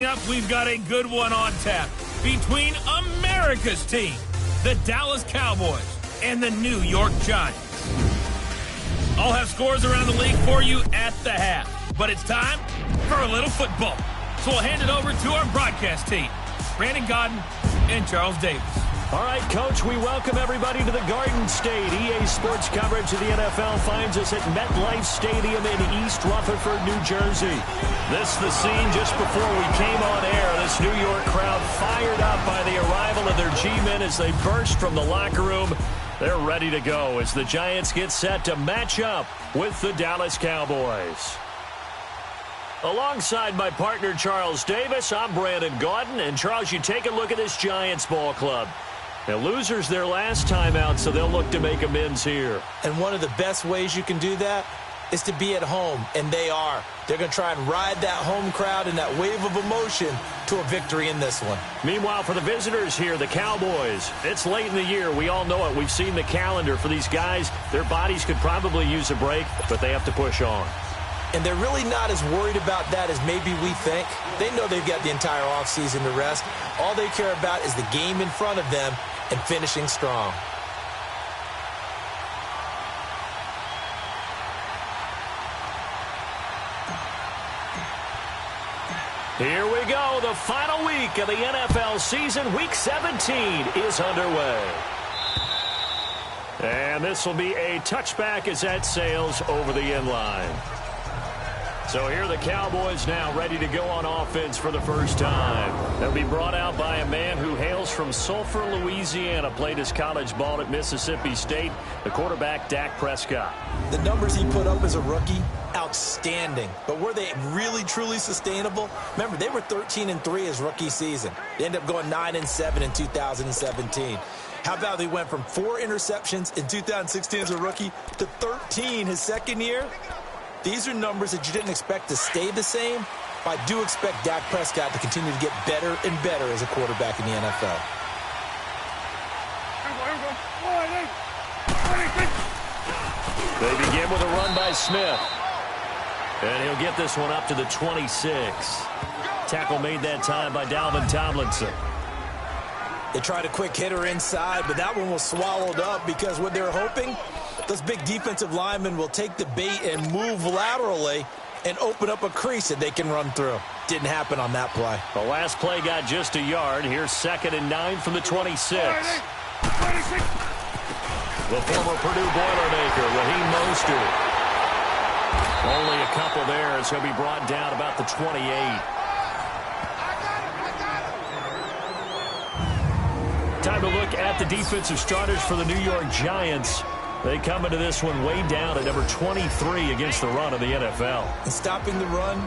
up, we've got a good one on tap between America's team, the Dallas Cowboys, and the New York Giants. I'll have scores around the league for you at the half, but it's time for a little football. So we'll hand it over to our broadcast team, Brandon Godden and Charles Davis. All right, Coach, we welcome everybody to the Garden State. EA Sports coverage of the NFL finds us at MetLife Stadium in East Rutherford, New Jersey. This is the scene just before we came on air. This New York crowd fired up by the arrival of their G-men as they burst from the locker room. They're ready to go as the Giants get set to match up with the Dallas Cowboys. Alongside my partner, Charles Davis, I'm Brandon Gaudin. And, Charles, you take a look at this Giants ball club. Now, losers their last time out, so they'll look to make amends here. And one of the best ways you can do that is to be at home, and they are. They're going to try and ride that home crowd and that wave of emotion to a victory in this one. Meanwhile, for the visitors here, the Cowboys, it's late in the year. We all know it. We've seen the calendar for these guys. Their bodies could probably use a break, but they have to push on. And they're really not as worried about that as maybe we think. They know they've got the entire offseason to rest. All they care about is the game in front of them and finishing strong. Here we go. The final week of the NFL season. Week 17 is underway. And this will be a touchback as that sails over the end line. So here are the Cowboys now ready to go on offense for the first time. They'll be brought out by a man who hails from Sulphur, Louisiana, played his college ball at Mississippi State, the quarterback Dak Prescott. The numbers he put up as a rookie, outstanding. But were they really, truly sustainable? Remember, they were 13-3 his rookie season. They ended up going 9-7 in 2017. How about they went from 4 interceptions in 2016 as a rookie to 13 his second year? These are numbers that you didn't expect to stay the same, but I do expect Dak Prescott to continue to get better and better as a quarterback in the NFL. They begin with a run by Smith. And he'll get this one up to the 26. Tackle made that time by Dalvin Tomlinson. They tried a quick hitter inside, but that one was swallowed up because what they're hoping, those big defensive linemen will take the bait and move laterally and open up a crease that they can run through. Didn't happen on that play. The last play got just a yard. Here's 2nd and 9 from the 26. The former Purdue Boilermaker, Raheem Mostert. Only a couple there as he'll be brought down about the 28. Time to look at the defensive starters for the New York Giants. They come into this one way down at number 23 against the run of the NFL. And stopping the run,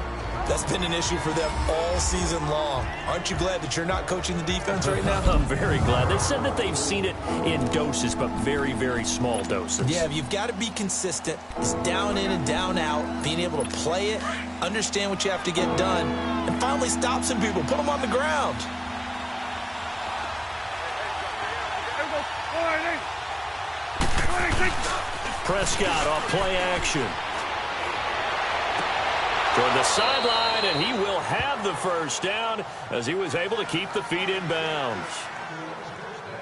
that's been an issue for them all season long. Aren't you glad that you're not coaching the defense right now? I'm very glad. They said that they've seen it in doses, but very, very small doses. Yeah, you've got to be consistent. It's down in and down out, being able to play it, understand what you have to get done, and finally stop some people, put them on the ground. Prescott off play action. Toward the sideline, and he will have the first down as he was able to keep the feet in bounds.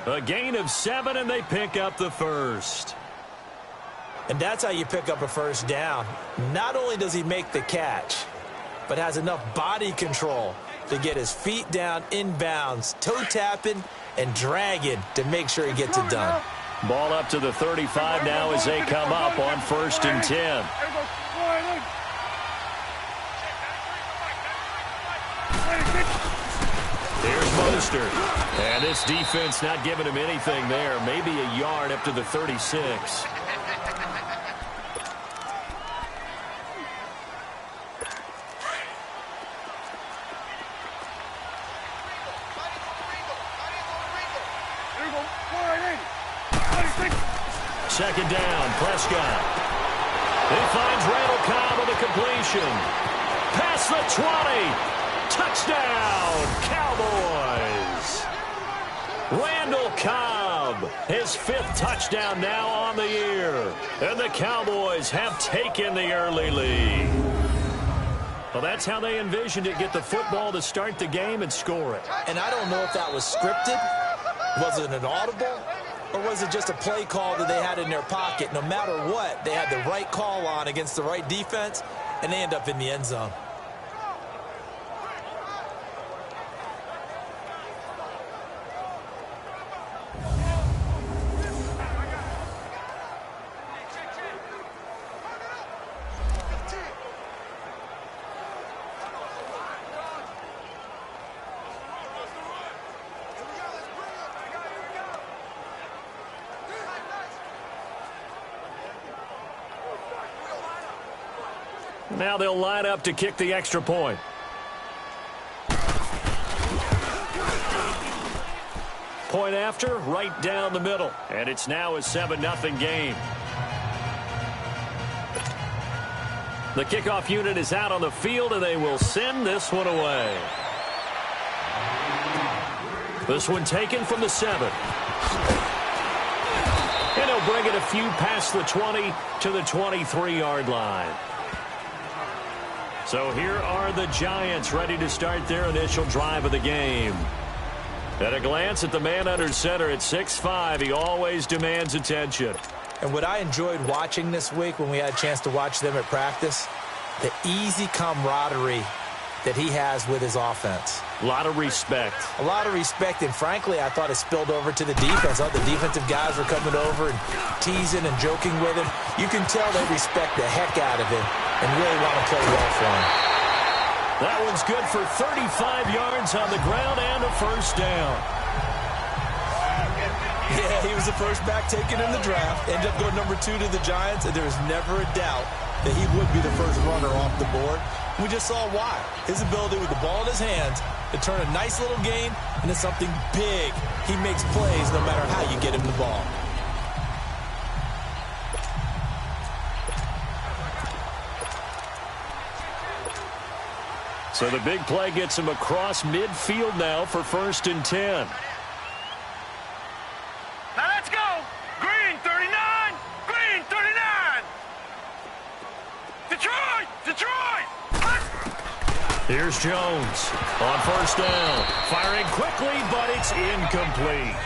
A gain of 7, and they pick up the first. And that's how you pick up a first down. Not only does he make the catch, but has enough body control to get his feet down in bounds, toe tapping and dragging to make sure he gets it done. Ball up to the 35 now as they come up on 1st and 10. Here's Mostert. And this defense not giving him anything there. Maybe a yard up to the 36. Second down, Prescott. He finds Randall Cobb with a completion. Past the 20. Touchdown, Cowboys. Randall Cobb, his 5th touchdown now on the year. And the Cowboys have taken the early lead. Well, that's how they envisioned it. Get the football to start the game and score it. And I don't know if that was scripted. Was it an audible? Or was it just a play call that they had in their pocket? No matter what, they had the right call on against the right defense, and they end up in the end zone. Now they'll line up to kick the extra point. Point after, right down the middle. And it's now a 7-0 game. The kickoff unit is out on the field, and they will send this one away. This one taken from the 7. And he'll bring it a few past the 20 to the 23-yard line. So here are the Giants ready to start their initial drive of the game. At a glance at the man under center at 6'5", he always demands attention. And what I enjoyed watching this week when we had a chance to watch them at practice, the easy camaraderie that he has with his offense. A lot of respect. A lot of respect, and frankly, I thought it spilled over to the defense. All the defensive guys were coming over and teasing and joking with him. You can tell they respect the heck out of him and really want to play well for him. That one's good for 35 yards on the ground and a first down. Yeah, he was the first back taken in the draft. Ended up going number 2 to the Giants, and there was never a doubt that he would be the first runner off the board. We just saw why. His ability with the ball in his hands to turn a nice little game into something big. He makes plays no matter how you get him the ball. So the big play gets him across midfield now for 1st and 10. Now let's go. Green 39. Green 39. Detroit. Detroit. Here's Jones on 1st down. Firing quickly, but it's incomplete.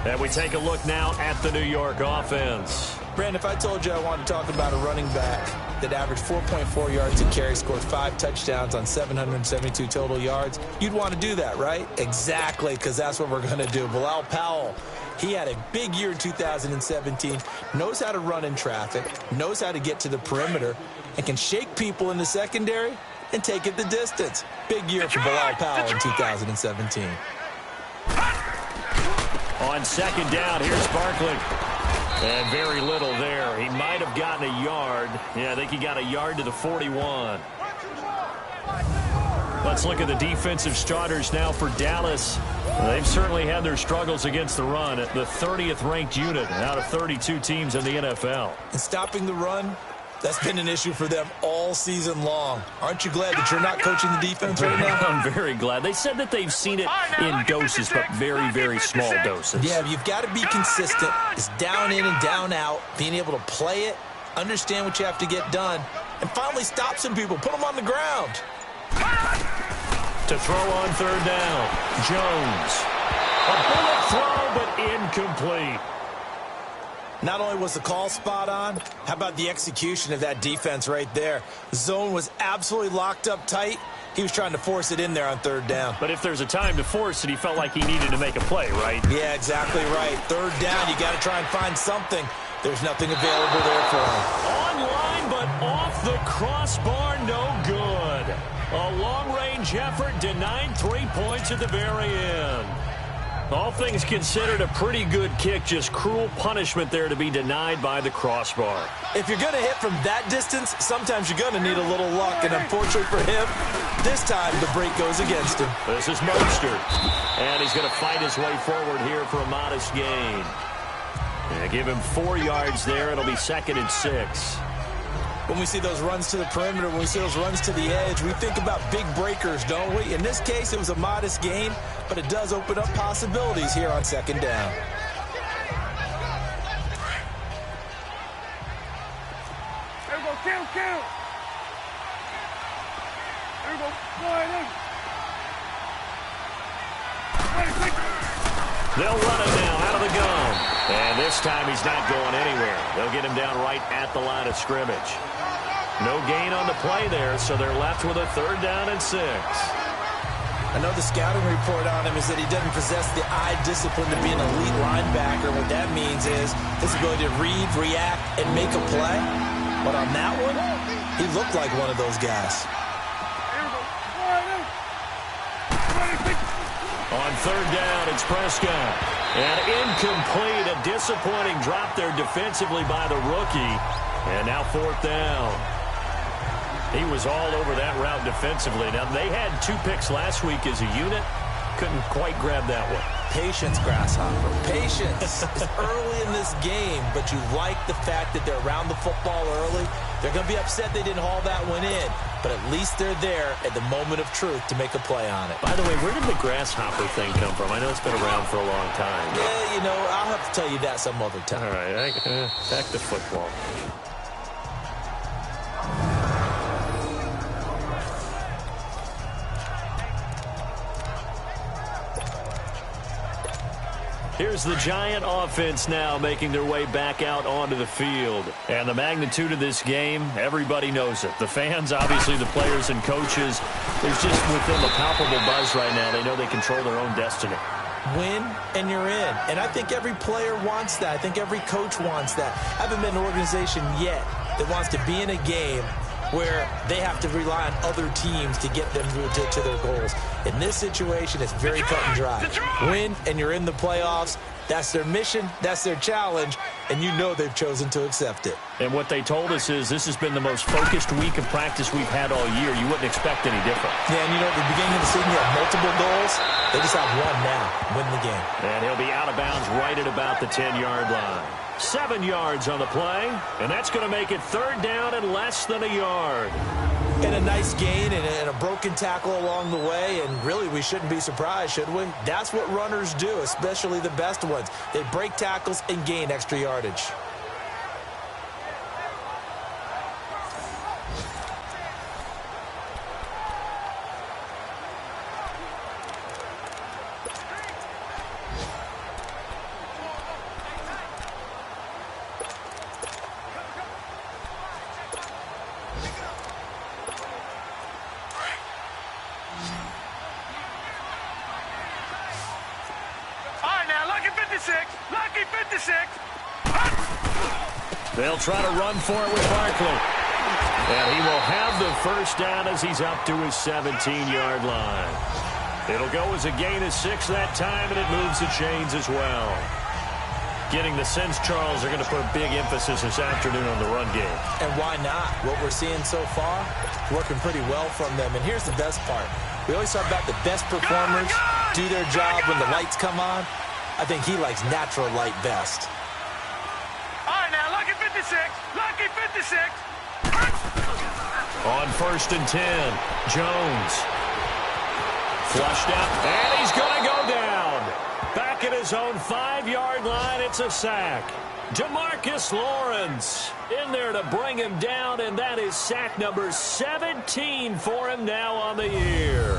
And we take a look now at the New York offense. Brandon, if I told you I wanted to talk about a running back that averaged 4.4 yards a carry, scored 5 touchdowns on 772 total yards, you'd want to do that, right? Exactly, because that's what we're going to do. Bilal Powell, he had a big year in 2017, knows how to run in traffic, knows how to get to the perimeter, and can shake people in the secondary and take it the distance. Big year for Bilal Powell in 2017. On 2nd down, here's Barkley. And very little there. He might have gotten a yard. Yeah, I think he got a yard to the 41. Let's look at the defensive starters now for Dallas. They've certainly had their struggles against the run at the 30th ranked unit out of 32 teams in the NFL. And stopping the run, that's been an issue for them all season long. Aren't you glad that you're not coaching the defense right now? I'm very glad. They said that they've seen it in doses, but very, very small doses. Yeah, you've got to be consistent. It's down in and down out, being able to play it, understand what you have to get done, and finally stop some people, put them on the ground. To throw on 3rd down, Jones. A bullet throw, but incomplete. Not only was the call spot on, how about the execution of that defense right there? The zone was absolutely locked up tight. He was trying to force it in there on 3rd down. But if there's a time to force it, he felt like he needed to make a play, right? Yeah, exactly right. 3rd down, you got to try and find something. There's nothing available there for him. Online, but off the crossbar, no good. A long-range effort denied 3 points at the very end. All things considered, a pretty good kick, just cruel punishment there to be denied by the crossbar. If you're going to hit from that distance, sometimes you're going to need a little luck, and unfortunately for him, this time the break goes against him. This is Mostert, and he's going to fight his way forward here for a modest gain. And give him 4 yards there. It'll be 2nd and 6. When we see those runs to the perimeter, when we see those runs to the edge, we think about big breakers, don't we? In this case, it was a modest gain, but it does open up possibilities here on 2nd down. They'll run it now out of the gun. And this time he's not going anywhere. They'll get him down right at the line of scrimmage. No gain on the play there, so they're left with a 3rd down and 6. I know the scouting report on him is that he doesn't possess the eye discipline to be an elite linebacker. What that means is his ability to read, react, and make a play. But on that one, he looked like one of those guys. On 3rd down, it's Prescott. And incomplete, a disappointing drop there defensively by the rookie. And now 4th down. He was all over that route defensively. Now, they had 2 picks last week as a unit. Couldn't quite grab that one. Patience, Grasshopper. Patience. It's early in this game, but you like the fact that they're around the football early. They're going to be upset they didn't haul that one in, but at least they're there at the moment of truth to make a play on it. By the way, where did the grasshopper thing come from? I know it's been around for a long time. Yeah, you know, I'll have to tell you that some other time. All right, back to football. Here's the Giant offense now making their way back out onto the field. And the magnitude of this game, everybody knows it. The fans, obviously the players and coaches, there's just with them a palpable buzz right now. They know they control their own destiny. Win and you're in. And I think every player wants that. I think every coach wants that. I haven't been an organization yet that wants to be in a game where they have to rely on other teams to get them to their goals. In this situation, it's very cut and dry. Win, and you're in the playoffs. That's their mission. That's their challenge. And you know they've chosen to accept it. And what they told us is this has been the most focused week of practice we've had all year. You wouldn't expect any different. Yeah, and you know, at the beginning of the season, you have multiple goals. They just have one now. Win the game. And he'll be out of bounds right at about the 10-yard line. 7 yards on the play, and that's going to make it 3rd down and less than a yard. And a nice gain and a broken tackle along the way, and really we shouldn't be surprised, should we? That's what runners do, especially the best ones. They break tackles and gain extra yardage. They'll try to run for it with Barkley. And he will have the 1st down as he's up to his 17-yard line. It'll go as a gain of 6 that time, and it moves the chains as well. Getting the sense, Charles, are going to put a big emphasis this afternoon on the run game. And why not? What we're seeing so far, working pretty well from them. And here's the best part. We always talk about the best performers do their job when the lights come on. I think he likes natural light best. Lucky 56. On 1st and 10, Jones. Flushed out, and he's going to go down. Back at his own 5-yard line, it's a sack. DeMarcus Lawrence in there to bring him down, and that is sack number 17 for him now on the year.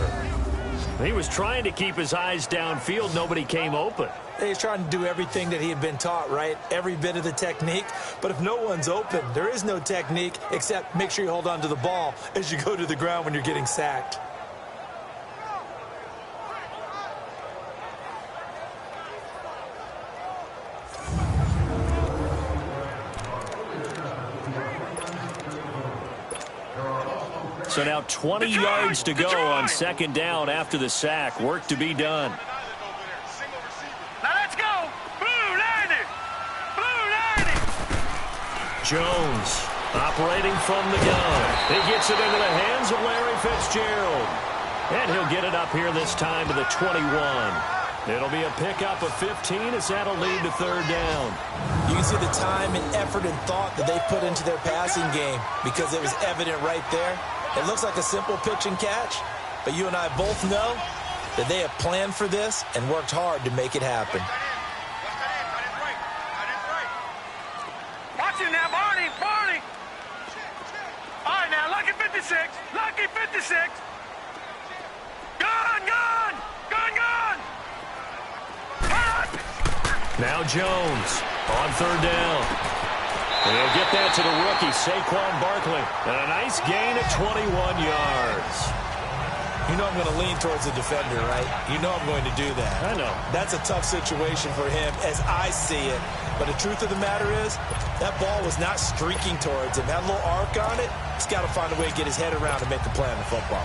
He was trying to keep his eyes downfield. Nobody came open. He's trying to do everything that he had been taught, right? Every bit of the technique. But if no one's open, there is no technique except make sure you hold on to the ball as you go to the ground when you're getting sacked. So now 20 yards to go on 2nd down after the sack. Work to be done. Now let's go. Blue 90. Blue 90. Jones operating from the gun. He gets it into the hands of Larry Fitzgerald. And he'll get it up here this time to the 21. It'll be a pickup of 15 as that'll lead to 3rd down. You can see the time and effort and thought that they put into their passing game because it was evident right there. It looks like a simple pitch and catch, but you and I both know that they have planned for this and worked hard to make it happen. Watch him now, Barney. All right, now, Lucky 56. Lucky 56. Gun! Now Jones on third down. And he'll get that to the rookie, Saquon Barkley. And a nice gain of 21 yards. You know I'm going to lean towards the defender, right? You know I'm going to do that. I know. That's a tough situation for him as I see it. But the truth of the matter is, that ball was not streaking towards him. That little arc on it, he's got to find a way to get his head around and make a play on the football.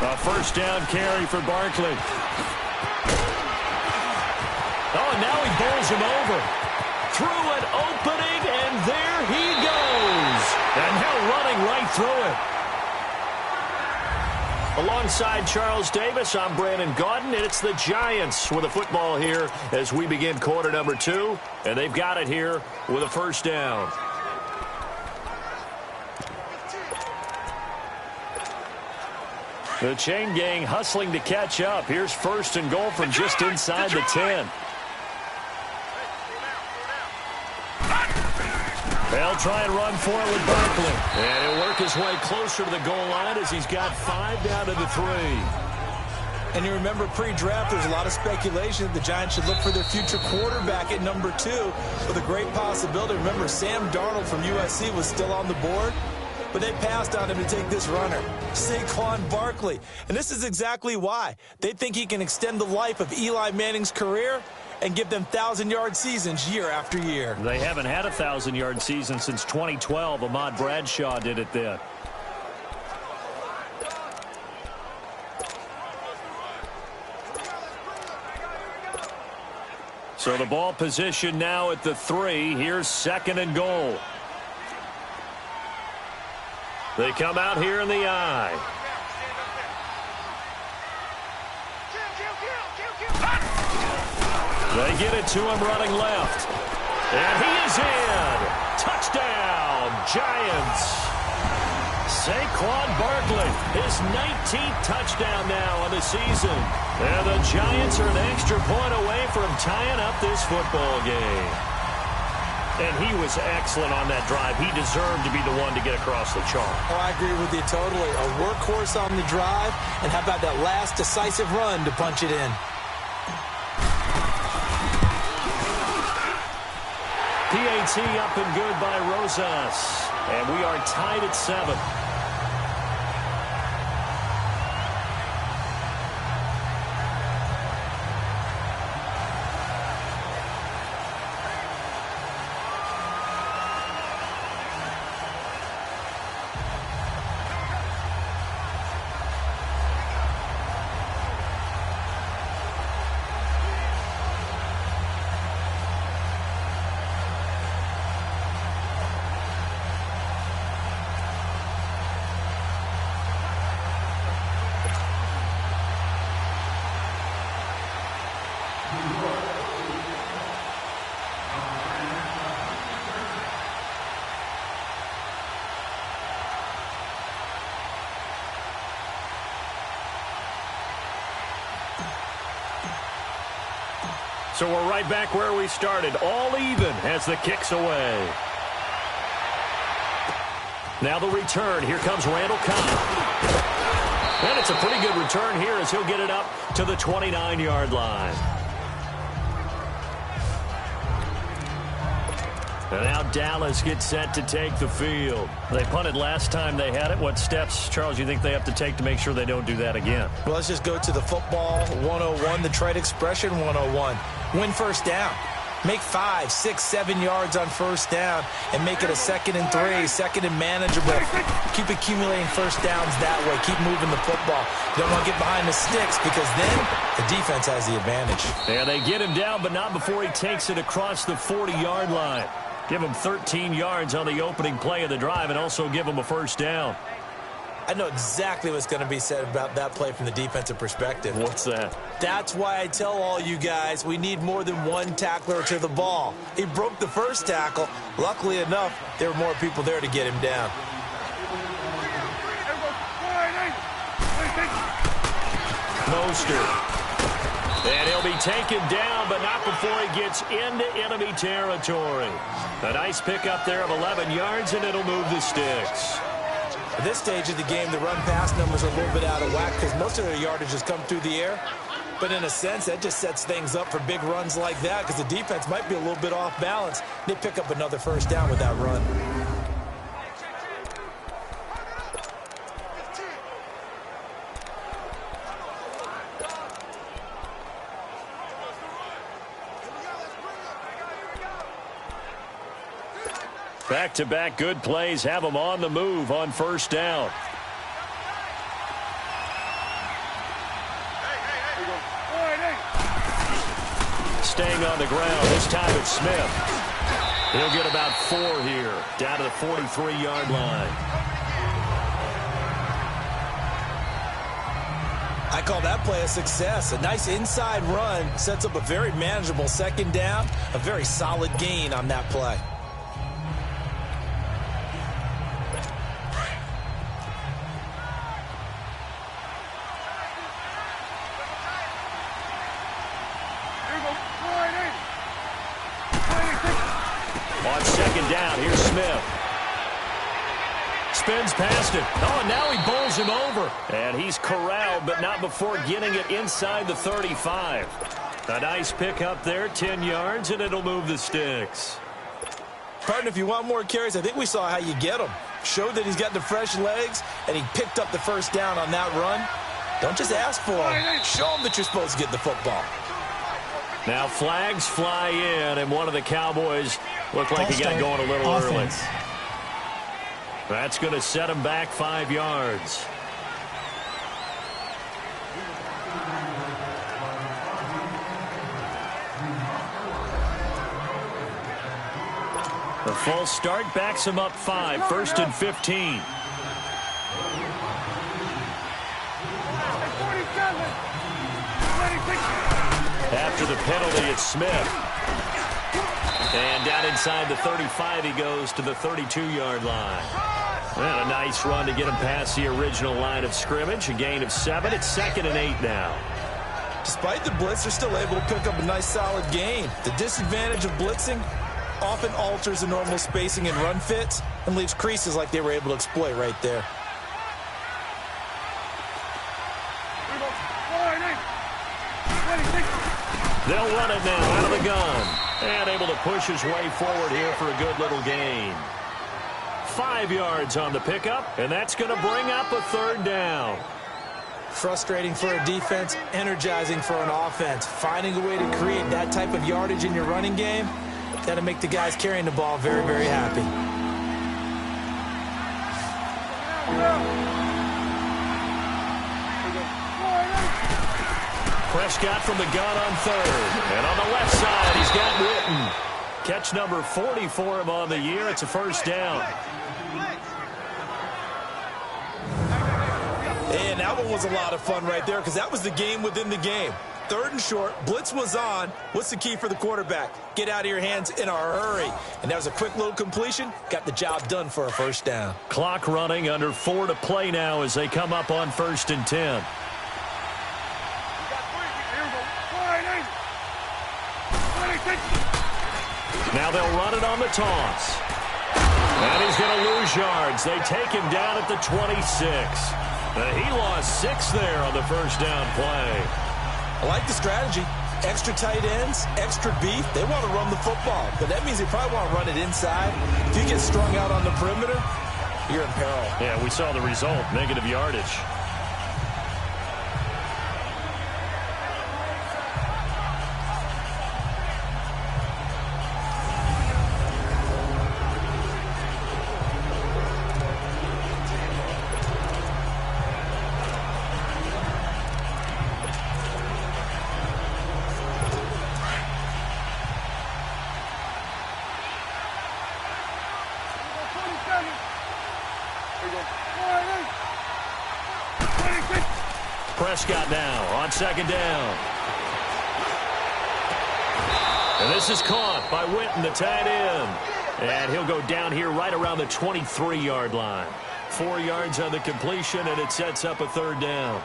A first down carry for Barkley. Oh, and now he bowls him over. Through an opening, and there he goes. And now running right through it. Alongside Charles Davis, I'm Brandon Gaudin, and it's the Giants with a football here as we begin quarter number 2. And they've got it here with a first down. The chain gang hustling to catch up. Here's first and goal from just inside the 10. They'll try and run for it with Barkley. And he'll work his way closer to the goal line as he's got 5 down to the 3. And you remember pre-draft, there's a lot of speculation that the Giants should look for their future quarterback at number 2 with a great possibility. Remember, Sam Darnold from USC was still on the board, but they passed on him to take this runner, Saquon Barkley. And this is exactly why. They think he can extend the life of Eli Manning's career and give them 1,000-yard seasons year after year. They haven't had a 1,000-yard season since 2012. Ahmad Bradshaw did it then. So the ball position now at the 3. Here's second and goal. They come out here in the I. They get it to him running left. And he is in. Touchdown, Giants. Saquon Barkley, his 19th touchdown now on the season. And the Giants are an extra point away from tying up this football game. And he was excellent on that drive. He deserved to be the one to get across the chalk. Oh, I agree with you totally. A workhorse on the drive, and how about that last decisive run to punch it in? PAT up and good by Rosas. And we are tied at 7. So we're right back where we started, all even as the kick's away. Now the return. Here comes Randall Cobb. And it's a pretty good return here as he'll get it up to the 29-yard line. And now Dallas gets set to take the field. They punted last time they had it. What steps, Charles, you think they have to take to make sure they don't do that again? Well, let's just go to the football 101, the trade expression 101. Win first down. Make 5, 6, 7 yards on first down and make it a 2nd and 3, second and manageable. Keep accumulating first downs that way. Keep moving the football. You don't want to get behind the sticks because then the defense has the advantage. And they get him down, but not before he takes it across the 40-yard line. Give him 13 yards on the opening play of the drive and also give him a first down. I know exactly what's going to be said about that play from the defensive perspective. What's that? That's why I tell all you guys we need more than one tackler to the ball. He broke the first tackle. Luckily enough, there were more people there to get him down. poster. And he'll be taken down, but not before he gets into enemy territory. A nice pickup there of 11 yards, and it'll move the sticks. At this stage of the game, the run-pass numbers are a little bit out of whack because most of their yardage has come through the air. But in a sense, that just sets things up for big runs like that because the defense might be a little bit off balance. They pick up another first down with that run. Back-to-back good plays have them on the move on first down. Staying on the ground. This time it's Smith. He'll get about 4 here, down to the 43-yard line. I call that play a success. A nice inside run sets up a very manageable second down. A very solid gain on that play. On second down, here's Smith. Spins past it. Oh, and now he bowls him over. And he's corralled, but not before getting it inside the 35. A nice pickup there, 10 yards, and it'll move the sticks. Partner, if you want more carries, I think we saw how you get them. Showed that he's got the fresh legs, and he picked up the first down on that run. Don't just ask for him. Show him that you're supposed to get the football. Now flags fly in, and one of the Cowboys looked like he got going a little early. That's going to set him back 5 yards. The false start backs him up 5, 1st and 15. After the penalty, it's Smith. And down inside the 35, he goes to the 32-yard line. And a nice run to get him past the original line of scrimmage. A gain of 7. It's 2nd and 8 now. Despite the blitz, they're still able to pick up a nice solid gain. The disadvantage of blitzing often alters the normal spacing and run fits and leaves creases like they were able to exploit right there. They'll run it now out of the gun. And able to push his way forward here for a good little gain. 5 yards on the pickup, and that's going to bring up a 3rd down. Frustrating for a defense, energizing for an offense. Finding a way to create that type of yardage in your running game, that'll make the guys carrying the ball very, very happy. Prescott from the gun on 3rd. And on the left side, he's got Witten. Catch number 40 for him on the year. It's a first down. And that one was a lot of fun right there because that was the game within the game. 3rd and short, blitz was on. What's the key for the quarterback? Get out of your hands in a hurry. And that was a quick little completion. Got the job done for a first down. Clock running, under 4 to play now as they come up on 1st and 10. Now they'll run it on the toss. And he's going to lose yards. They take him down at the 26. He lost 6 there on the first down play. I like the strategy. Extra tight ends, extra beef. They want to run the football, but that means they probably want to run it inside. If you get strung out on the perimeter, you're in peril. Yeah, we saw the result, negative yardage. Prescott now on 2nd down. And this is caught by Witten, the tight end. And he'll go down here right around the 23-yard line. 4 yards on the completion, and it sets up a 3rd down.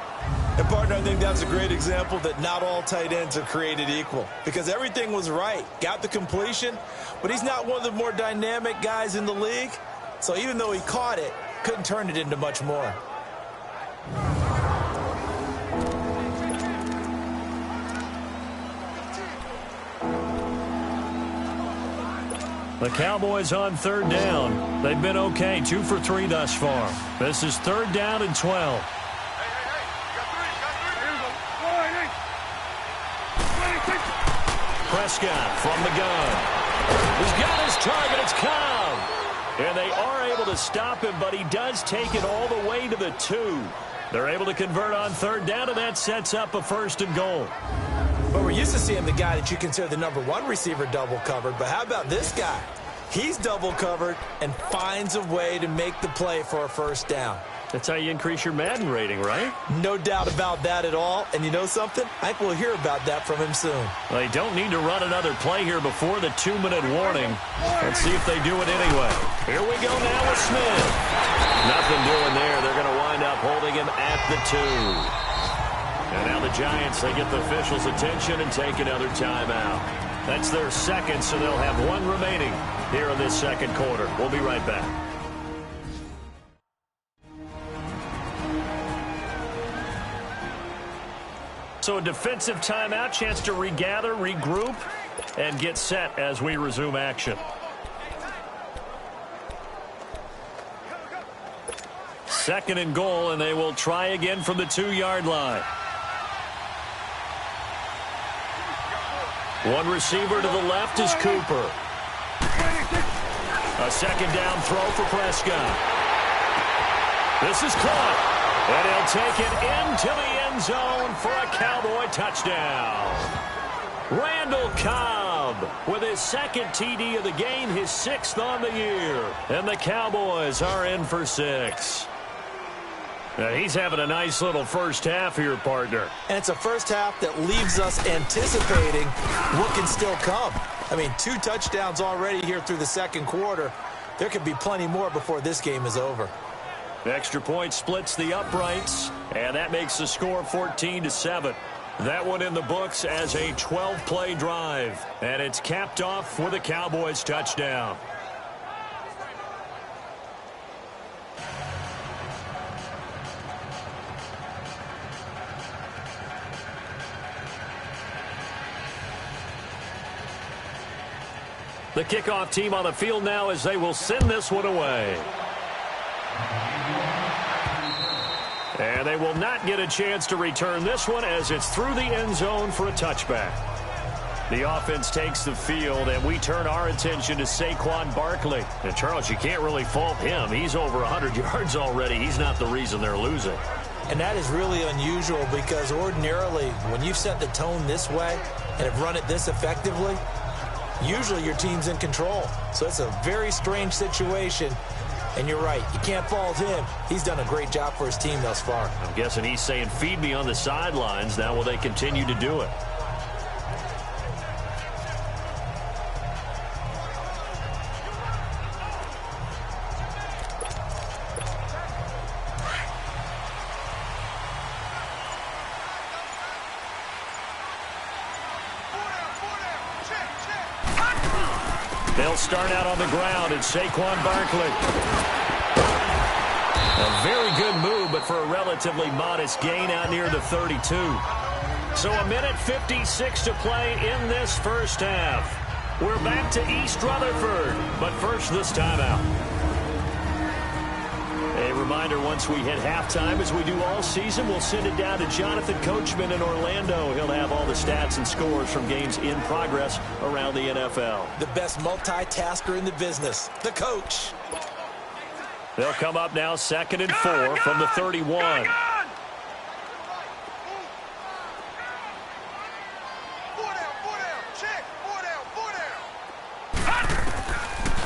And, partner, I think that's a great example that not all tight ends are created equal, because everything was right. Got the completion, but he's not one of the more dynamic guys in the league. So even though he caught it, couldn't turn it into much more. The Cowboys on 3rd down. They've been okay, 2 for 3 thus far. This is 3rd down and 12. Prescott from the gun. He's got his target. It's Cobb. And they are able to stop him, but he does take it all the way to the 2. They're able to convert on 3rd down, and that sets up a 1st and goal. But we're used to seeing the guy that you consider the #1 receiver double covered. But how about this guy? He's double covered and finds a way to make the play for a 1st down. That's how you increase your Madden rating, right? No doubt about that at all. And you know something? I think we'll hear about that from him soon. Well, they don't need to run another play here before the 2-minute warning. Let's see if they do it anyway. Here we go now with Smith. Nothing doing there. They're going to wind up holding him at the 2. And now the Giants, they get the officials' attention and take another timeout. That's their 2nd, so they'll have 1 remaining here in this 2nd quarter. We'll be right back. So a defensive timeout, chance to regather, regroup, and get set as we resume action. Second and goal, and they will try again from the 2-yard line. One receiver to the left is Cooper. A 2nd down throw for Prescott. This is caught, and he'll take it into the end zone for a Cowboy touchdown. Randall Cobb with his 2nd TD of the game, his 6th on the year. And the Cowboys are in for 6. Now, he's having a nice little first half here, partner. And it's a first half that leaves us anticipating what can still come. I mean, 2 touchdowns already here through the 2nd quarter. There could be plenty more before this game is over. The extra point splits the uprights, and that makes the score 14-7. That one in the books as a 12-play drive, and it's capped off with a Cowboys touchdown. The kickoff team on the field now as they will send this one away. And they will not get a chance to return this one as it's through the end zone for a touchback. The offense takes the field, and we turn our attention to Saquon Barkley. And, Charles, you can't really fault him. He's over 100 yards already. He's not the reason they're losing. And that is really unusual because ordinarily when you've set the tone this way and have run it this effectively, usually your team's in control. So it's a very strange situation. And you're right, you can't fault him. He's done a great job for his team thus far. I'm guessing he's saying, feed me on the sidelines. Now will they continue to do it? They'll start out on the ground, and Saquon Barkley. A very good move, but for a relatively modest gain out near the 32. So 1:56 to play in this first half. We're back to East Rutherford, but first this timeout. A reminder, once we hit halftime, as we do all season, we'll send it down to Jonathan Coachman in Orlando. He'll have all the stats and scores from games in progress around the NFL. The best multitasker in the business, the coach. They'll come up now 2nd and 4 from the 31.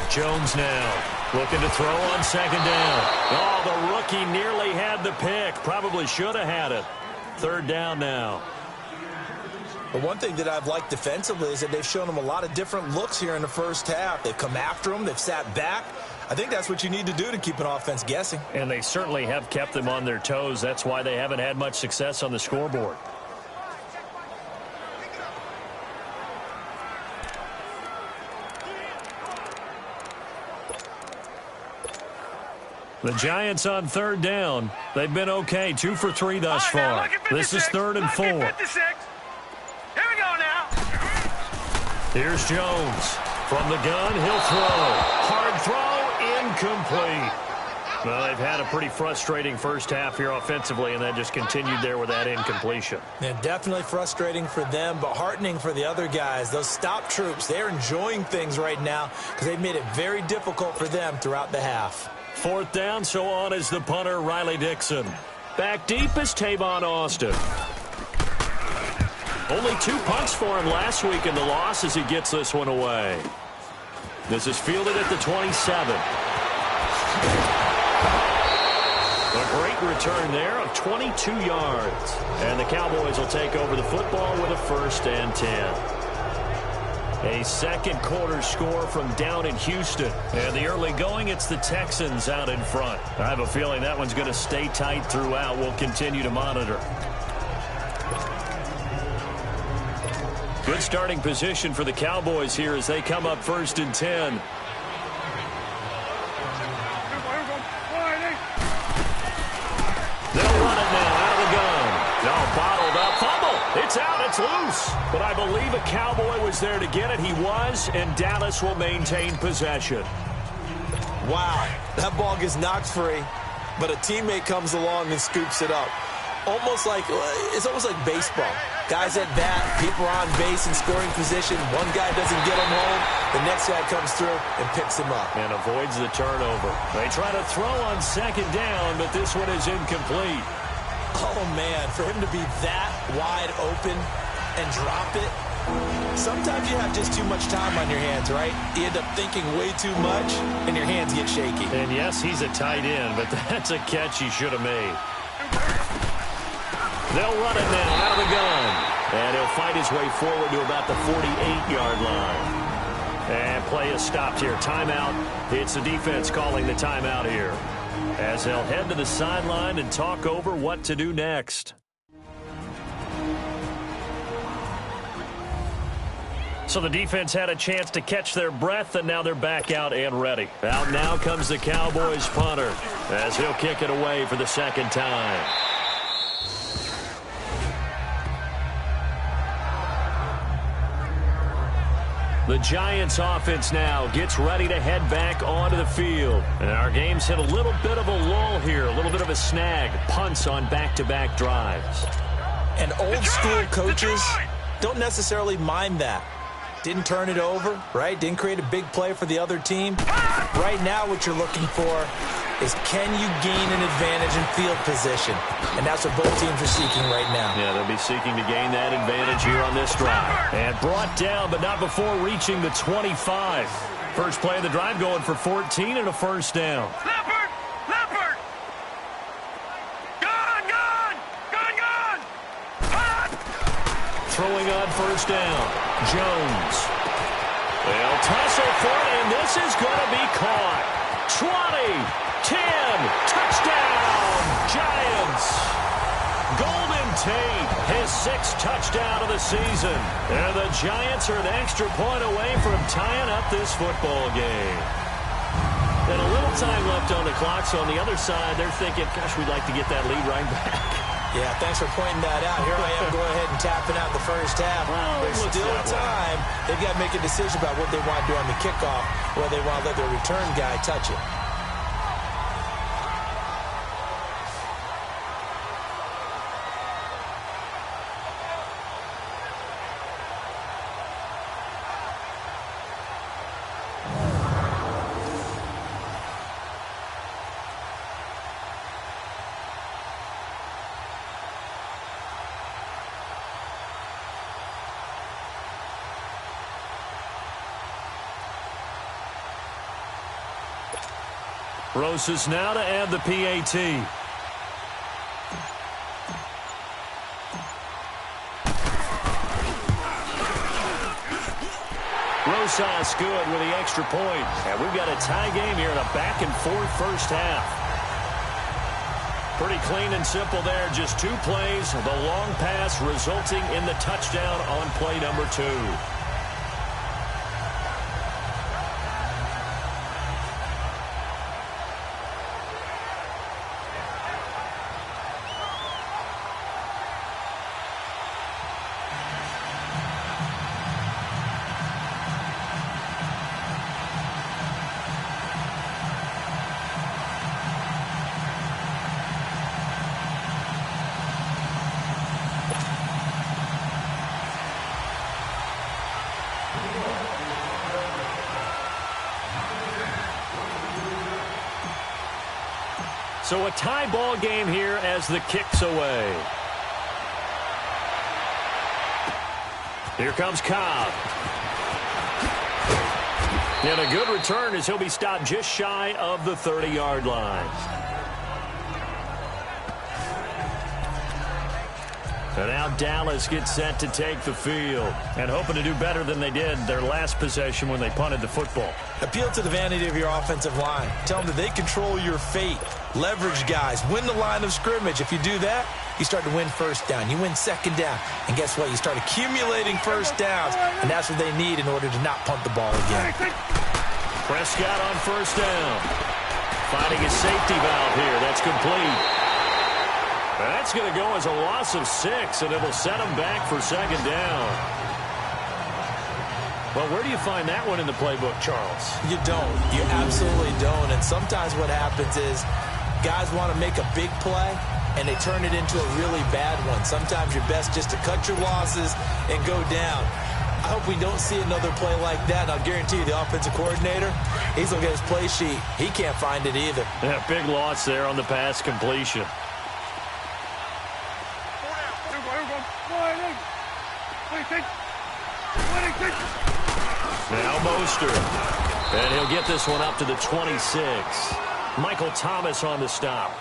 Jones now looking to throw on 2nd down. Oh, the rookie nearly had the pick. Probably should have had it. 3rd down now. But one thing that I've liked defensively is that they've shown him a lot of different looks here in the first half. They've come after him. They've sat back. I think that's what you need to do to keep an offense guessing. And they certainly have kept them on their toes. That's why they haven't had much success on the scoreboard. The Giants on third down. They've been okay, 2 for 3 thus far. This is 3rd and 4. Here we go now. Here's Jones. From the gun, he'll throw. Hard throw, incomplete. Well, they've had a pretty frustrating first half here offensively, and that just continued there with that incompletion. Yeah, definitely frustrating for them, but heartening for the other guys. Those stop troops, they're enjoying things right now because they've made it very difficult for them throughout the half. 4th down, so on is the punter, Riley Dixon. Back deep is Tavon Austin. Only 2 punts for him last week in the loss as he gets this one away. This is fielded at the 27. A great return there of 22 yards. And the Cowboys will take over the football with a 1st and 10. A second quarter score from down in Houston. And the early going, it's the Texans out in front. I have a feeling that one's going to stay tight throughout. We'll continue to monitor. Good starting position for the Cowboys here as they come up 1st and 10. They'll run it now out of the gun. No, bottled up. Fumble. It's out. It's loose. But I believe a Cowboy was there to get it. He was, and Dallas will maintain possession. Wow. That ball gets knocked free, but a teammate comes along and scoops it up. It's almost like baseball. Guys at bat, people are on base in scoring position. One guy doesn't get him home. The next guy comes through and picks him up. And avoids the turnover. They try to throw on 2nd down, but this one is incomplete. Oh, man, for him to be that wide open and drop it, sometimes you have just too much time on your hands, right? You end up thinking way too much, and your hands get shaky. And, yes, he's a tight end, but that's a catch he should have made. They'll run it now out of the gun. And he'll fight his way forward to about the 48-yard line. And play is stopped here. Timeout. It's the defense calling the timeout here, as they'll head to the sideline and talk over what to do next. So the defense had a chance to catch their breath, and now they're back out and ready. Out now comes the Cowboys punter, as he'll kick it away for the 2nd time. The Giants offense now gets ready to head back onto the field. And our game's hit a little bit of a lull here, a little bit of a snag. Punts on back-to-back drives. And old-school coaches don't necessarily mind that. Didn't turn it over, right? Didn't create a big play for the other team. Right now what you're looking for is, can you gain an advantage in field position? And that's what both teams are seeking right now. Yeah, they'll be seeking to gain that advantage here on this drive. And brought down, but not before reaching the 25. First play of the drive going for 14 and a 1st down. Leopard! Leopard! Gone! Gone! Gone! Gone! Hot! Throwing on 1st down. Jones. They'll tussle for it, and this is going to be caught. 20. 10, touchdown, Giants. Golden Tate, his 6th touchdown of the season. And the Giants are an extra point away from tying up this football game. And a little time left on the clock, so on the other side, they're thinking, gosh, we'd like to get that lead right back. Yeah, thanks for pointing that out. Here I am going ahead and tapping out the first half. Well, there's still time. They've got to make a decision about what they want to do on the kickoff, or they want to let their return guy touch it. Roses now to add the PAT. Rosas good with the extra point. And we've got a tie game here in a back-and-forth first half. Pretty clean and simple there. Just 2 plays. The long pass resulting in the touchdown on play number 2. So a tie ball game here as the kick's away. Here comes Cobb. And a good return as he'll be stopped just shy of the 30-yard line. And now Dallas gets set to take the field and hoping to do better than they did their last possession when they punted the football. Appeal to the vanity of your offensive line. Tell them that they control your fate. Leverage guys. Win the line of scrimmage. If you do that, you start to win first down. You win second down. And guess what? You start accumulating first downs. And that's what they need in order to not punt the ball again. Prescott on first down. Finding a safety valve here. That's complete. That's going to go as a loss of 6, and it'll set them back for second down. Well, where do you find that one in the playbook, Charles? You don't. You absolutely don't. And sometimes what happens is guys want to make a big play, and they turn it into a really bad one. Sometimes you're best just to cut your losses and go down. I hope we don't see another play like that. And I'll guarantee you the offensive coordinator, he's going to get his play sheet. He can't find it either. Yeah, big loss there on the pass completion. Now Mostert. And he'll get this one up to the 26. Michael Thomas on the stop.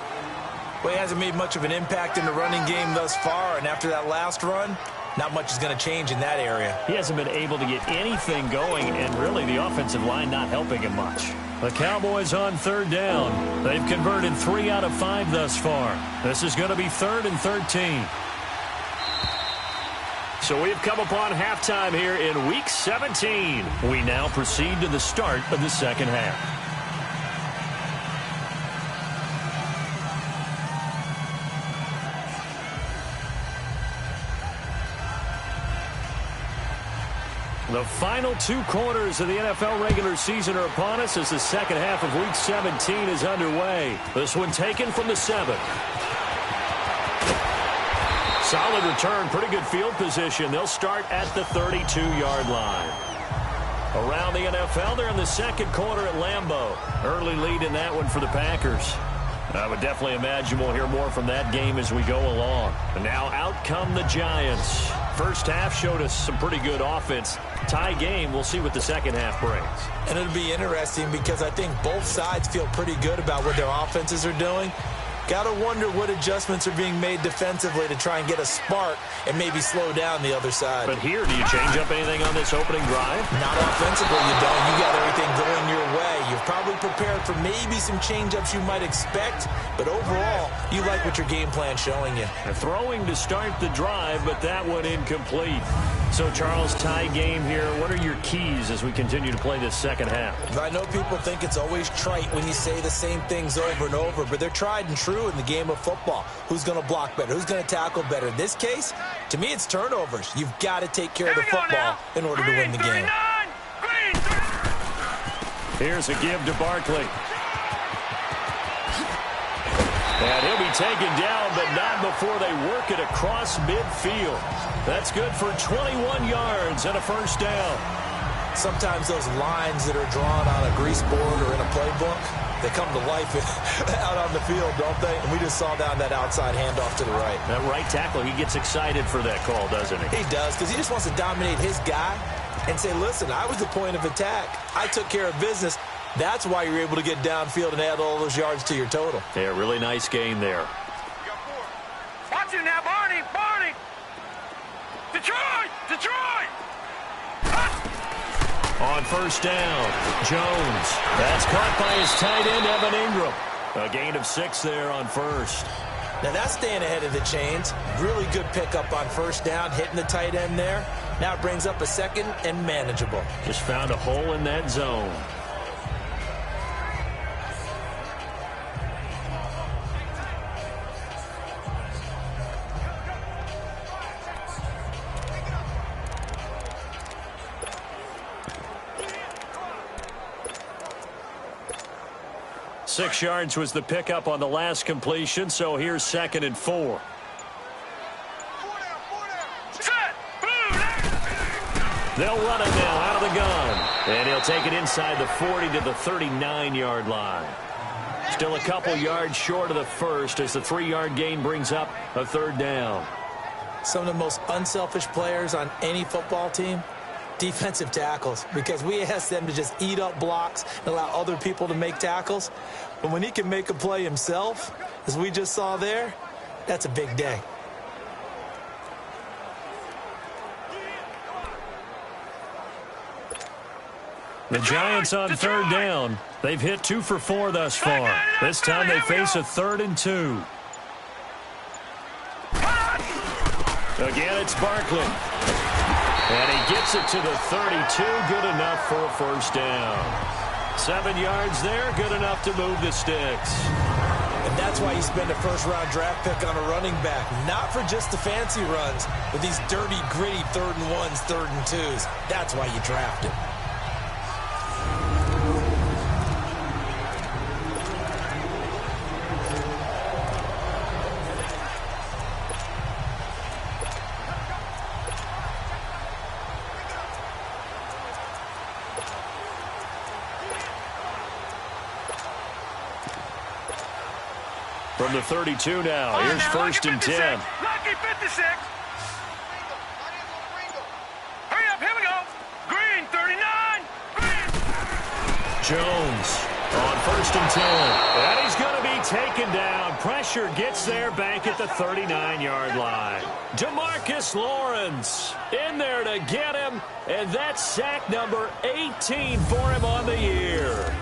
Well, he hasn't made much of an impact in the running game thus far, and after that last run, not much is going to change in that area. He hasn't been able to get anything going, and really the offensive line not helping him much. The Cowboys on third down. They've converted 3 out of 5 thus far. This is going to be 3rd and 13. So we've come upon halftime here in Week 17. We now proceed to the start of the second half. The final 2 quarters of the NFL regular season are upon us as the second half of Week 17 is underway. This one taken from the 7. Solid return, pretty good field position. They'll start at the 32-yard line. Around the NFL, they're in the second quarter at Lambeau. Early lead in that one for the Packers. I would definitely imagine we'll hear more from that game as we go along. And now out come the Giants. First half showed us some pretty good offense. Tie game, we'll see what the second half brings. And it'll be interesting because I think both sides feel pretty good about what their offenses are doing. Got to wonder what adjustments are being made defensively to try and get a spark and maybe slow down the other side. But here, do you change up anything on this opening drive? Not offensively, you don't. You got everything going your way. You've probably prepared for maybe some change-ups you might expect, but overall, you like what your game plan's showing you. Throwing to start the drive, but that one incomplete. So, Charles, tie game here. What are your keys as we continue to play this second half? I know people think it's always trite when you say the same things over and over, but they're tried and true in the game of football. Who's going to block better? Who's going to tackle better? In this case, to me, it's turnovers. You've got to take care of the football in order to win the game. Here's a give to Barkley. And he'll be taken down, but not before they work it across midfield. That's good for 21 yards and a first down. Sometimes those lines that are drawn on a grease board or in a playbook, they come to life out on the field, don't they? And we just saw down that outside handoff to the right. That right tackle, he gets excited for that call, doesn't he? He does, because he just wants to dominate his guy and say, listen, I was the point of attack. I took care of business. That's why you're able to get downfield and add all those yards to your total. Yeah, really nice game there. Watch him now, Barney! Barney! Detroit! Detroit! On first down, Jones. That's caught by his tight end, Evan Ingram. A gain of 6 there on first. Now that's staying ahead of the chains. Really good pickup on first down, hitting the tight end there. Now it brings up a second and manageable. Just found a hole in that zone. Six yards was the pickup on the last completion, so here's 2nd and 4. They'll run it now out of the gun. And he'll take it inside the 40 to the 39-yard line. Still a couple yards short of the first as the 3-yard gain brings up a 3rd down. Some of the most unselfish players on any football team, defensive tackles, because we ask them to just eat up blocks and allow other people to make tackles. But when he can make a play himself, as we just saw there, that's a big day. The Giants on 3rd down. They've hit 2 for 4 thus far. This time they face a 3rd and 2. Again, it's Barkley. And he gets it to the 32. Good enough for a first down. 7 yards there. Good enough to move the sticks. And that's why you spend a first-round draft pick on a running back. Not for just the fancy runs, but these dirty, gritty 3rd and 1s, 3rd and 2s. That's why you draft him. From the 32 now, here's 1st and 10. Lucky 56. Hurry up, here we go. Green 39. Green. Jones on 1st and 10. And he's going to be taken down. Pressure gets there back at the 39-yard line. DeMarcus Lawrence in there to get him. And that's sack number 18 for him on the year.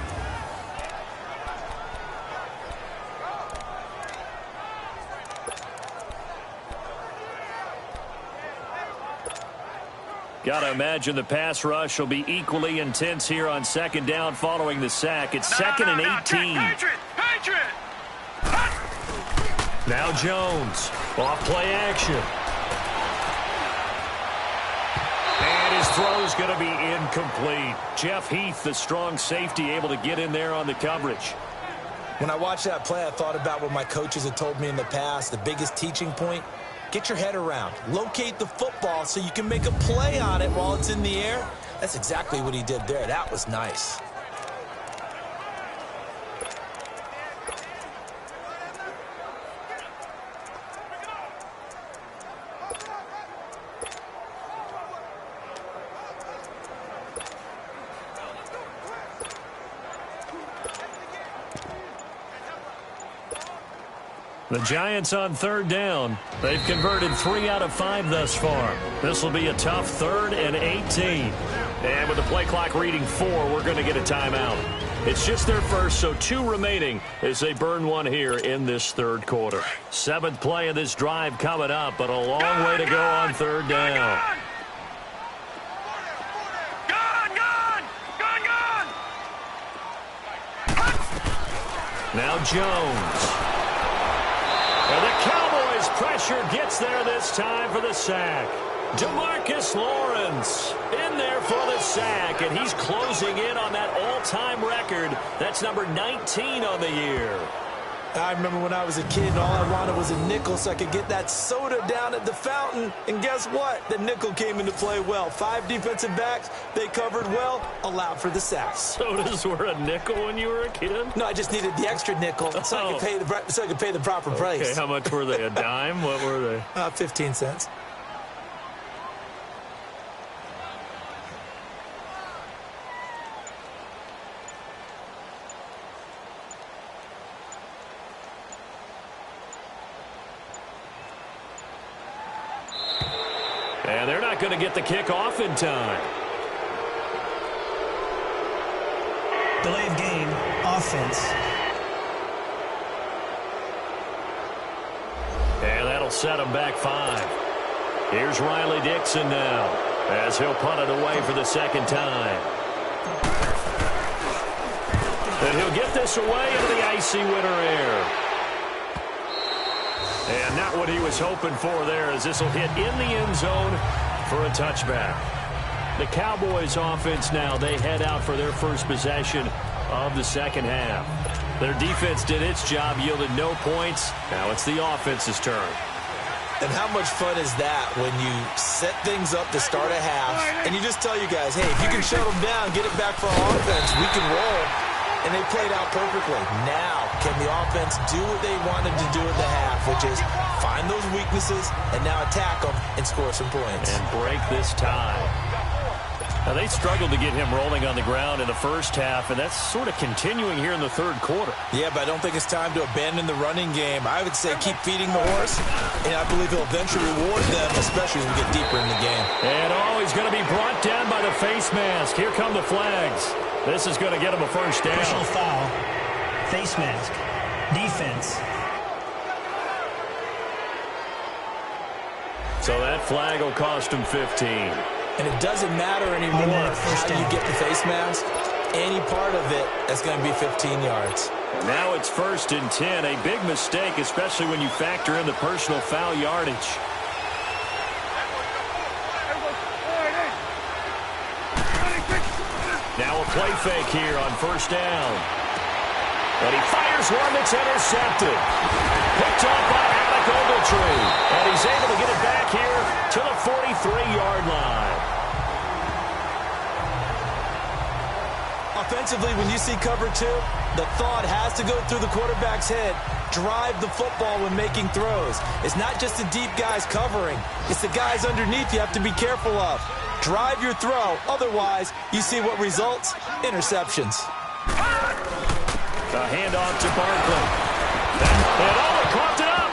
Got to imagine the pass rush will be equally intense here on 2nd down following the sack. It's 2nd and 18. Patriot. Now Jones, off play action. And his throw's going to be incomplete. Jeff Heath, the strong safety, able to get in there on the coverage. When I watched that play, I thought about what my coaches had told me in the past. The biggest teaching point, get your head around. Locate the football so you can make a play on it while it's in the air. That's exactly what he did there. That was nice. The Giants on 3rd down. They've converted 3 out of 5 thus far. This will be a tough 3rd and 18. And with the play clock reading 4, we're going to get a timeout. It's just their first, so 2 remaining as they burn one here in this 3rd quarter. 7th play of this drive coming up, but a long way to go on 3rd down. Now Jones. And the Cowboys' pressure gets there this time for the sack. DeMarcus Lawrence in there for the sack, and he's closing in on that all-time record. That's number 19 on the year. I remember when I was a kid and all I wanted was a nickel so I could get that soda down at the fountain. And guess what? The nickel came into play well. 5 defensive backs, they covered well, allowed for the sacks. Sodas were a nickel when you were a kid? No, I just needed the extra nickel so I could pay the proper price. Okay, how much were they? A dime? What were they? 15 cents. And they're not going to get the kick off in time. Delay of game, offense. And that'll set him back 5. Here's Riley Dixon now, as he'll punt it away for the second time. And he'll get this away into the icy winter air. And not what he was hoping for there, as this will hit in the end zone for a touchback. The Cowboys offense now, they head out for their first possession of the second half. Their defense did its job, yielded no points. Now it's the offense's turn. And how much fun is that when you set things up to start a half, and you just tell you guys, hey, if you can shut them down, get it back for our offense, we can roll. And they played out perfectly. Now, can the offense do what they wanted to do in the half, which is find those weaknesses and now attack them and score some points. And break this tie. Now, they struggled to get him rolling on the ground in the first half, and that's sort of continuing here in the third quarter. Yeah, but I don't think it's time to abandon the running game. I would say keep feeding the horse, and I believe he'll eventually reward them, especially as we get deeper in the game. And he's going to be brought down by the face mask. Here come the flags. This is going to get him a first down. Personal foul, face mask, defense. So that flag will cost him 15. And it doesn't matter anymore how you get the face mask. Any part of it, that's going to be 15 yards. And now it's 1st and 10. A big mistake, especially when you factor in the personal foul yardage. Now a play fake here on 1st down. And he fires one that's intercepted. Picked up by Alec Ogletree. And he's able to get it back here to the 43-yard line. Offensively, when you see cover 2, the thought has to go through the quarterback's head. Drive the football when making throws. It's not just the deep guys covering. It's the guys underneath you have to be careful of. Drive your throw. Otherwise, you see what results? Interceptions. A handoff to Barkley. And caught it up.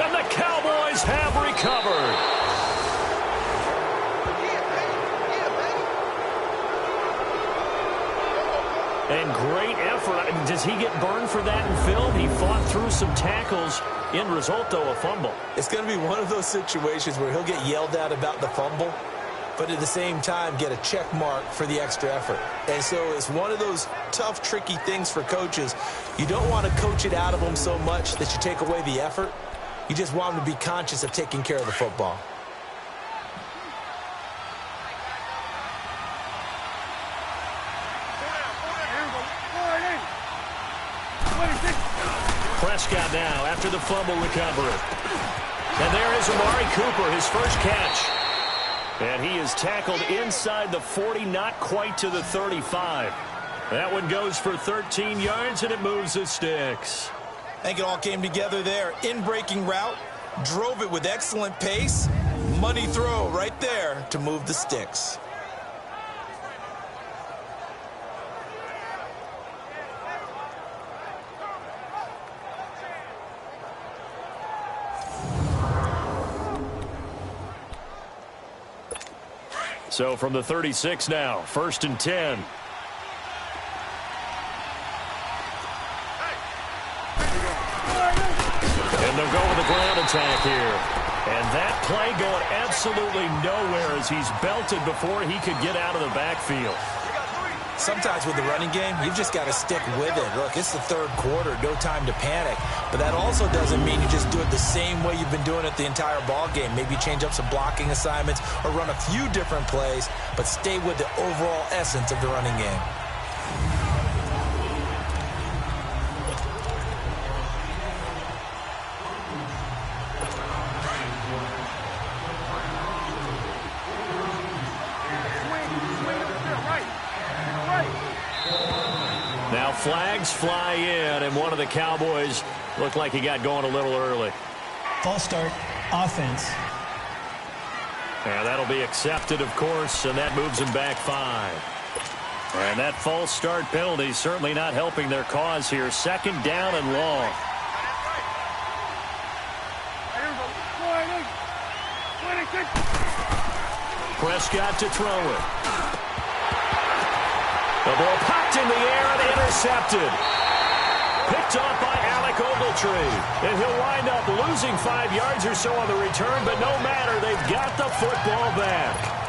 And the Cowboys have recovered. And great effort. I mean, does he get burned for that in film? He fought through some tackles. End result, though, a fumble. It's going to be one of those situations where he'll get yelled at about the fumble, but at the same time get a check mark for the extra effort. And so it's one of those tough, tricky things for coaches. You don't want to coach it out of them so much that you take away the effort. You just want them to be conscious of taking care of the football. Prescott now after the fumble recovery. And there is Amari Cooper, his first catch. And he is tackled inside the 40, not quite to the 35. That one goes for 13 yards, and it moves the sticks. I think it all came together there. In-breaking route, drove it with excellent pace. Money throw right there to move the sticks. So from the 36 now, 1st and 10. And they'll go with the ground attack here. And that play going absolutely nowhere as he's belted before he could get out of the backfield. Sometimes with the running game, you've just got to stick with it. Look, it's the third quarter, no time to panic. But that also doesn't mean you just do it the same way you've been doing it the entire ball game. Maybe change up some blocking assignments or run a few different plays, but stay with the overall essence of the running game. Now flags fly in, and one of the Cowboys looked like he got going a little early. False start, offense. And that'll be accepted, of course, and that moves him back 5. And that false start penalty certainly not helping their cause here. 2nd down and long. Prescott to throw it. The ball popped in the air and intercepted. Picked off by Alec Ogletree. And he'll wind up losing 5 yards or so on the return, but no matter, they've got the football back.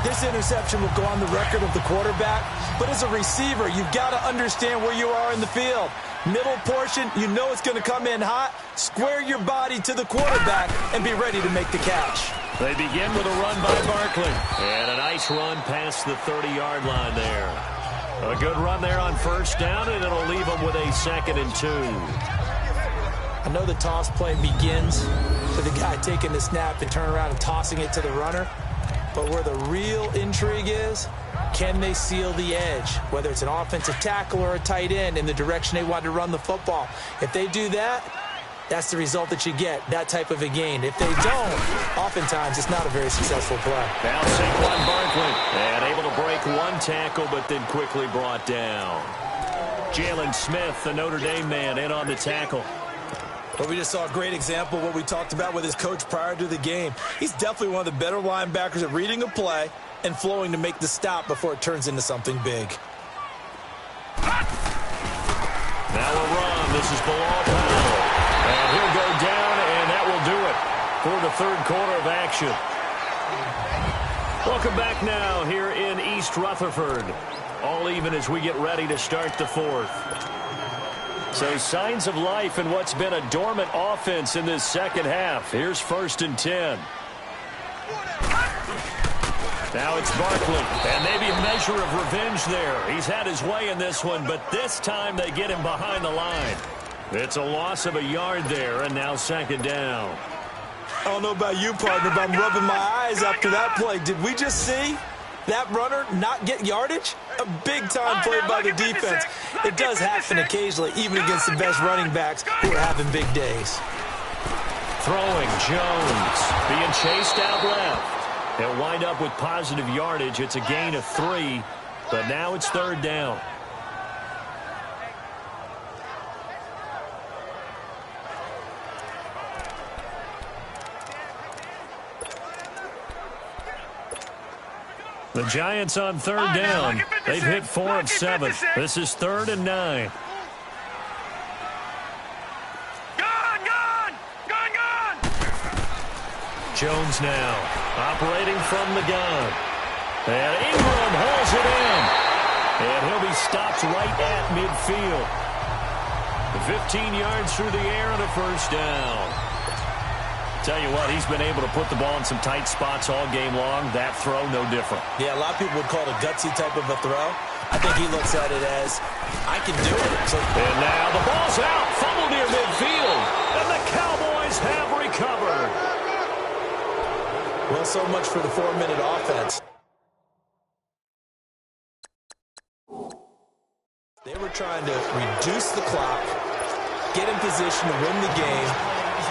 This interception will go on the record of the quarterback, but as a receiver, you've got to understand where you are in the field. Middle portion, you know it's going to come in hot. Square your body to the quarterback and be ready to make the catch. They begin with a run by Barkley. And a nice run past the 30-yard line there. A good run there on first down, and it'll leave them with a 2nd and 2. I know the toss play begins with the guy taking the snap and turning around and tossing it to the runner. But where the real intrigue is, can they seal the edge? Whether it's an offensive tackle or a tight end in the direction they want to run the football. If they do that, that's the result that you get, that type of a gain. If they don't, oftentimes it's not a very successful play. Now Saquon Barkley, and able to break one tackle, but then quickly brought down. Jalen Smith, the Notre Dame man, in on the tackle. But we just saw a great example of what we talked about with his coach prior to the game. He's definitely one of the better linebackers at reading a play and flowing to make the stop before it turns into something big. Now a run. This is Bilal Powell. And he'll go down, and that will do it for the 3rd quarter of action. Welcome back now here in East Rutherford. All even as we get ready to start the 4th. So signs of life in what's been a dormant offense in this 2nd half. Here's 1st and 10. Now it's Barkley, and maybe a measure of revenge there. He's had his way in this one, but this time they get him behind the line. It's a loss of a yard there, and now 2nd down. I don't know about you, partner, but I'm rubbing my eyes after that play. Did we just see that runner not get yardage? A big-time play by the defense. It does happen occasionally, even against the best running backs who are having big days. Throwing, Jones, being chased out left. They'll wind up with positive yardage. It's a gain of 3, but now it's 3rd down. The Giants on 3rd down. They've hit 4 of 7. This is 3rd and 9. Jones now operating from the gun. And Ingram hauls it in. And he'll be stopped right at midfield. 15 yards through the air and a 1st down. Tell you what, he's been able to put the ball in some tight spots all game long. That throw, no different. Yeah, a lot of people would call it a gutsy type of a throw. I think he looks at it as, I can do it. So and now the ball's out. Fumble near midfield. And the Cowboys have recovered. Well, so much for the 4-minute offense. They were trying to reduce the clock, get in position to win the game,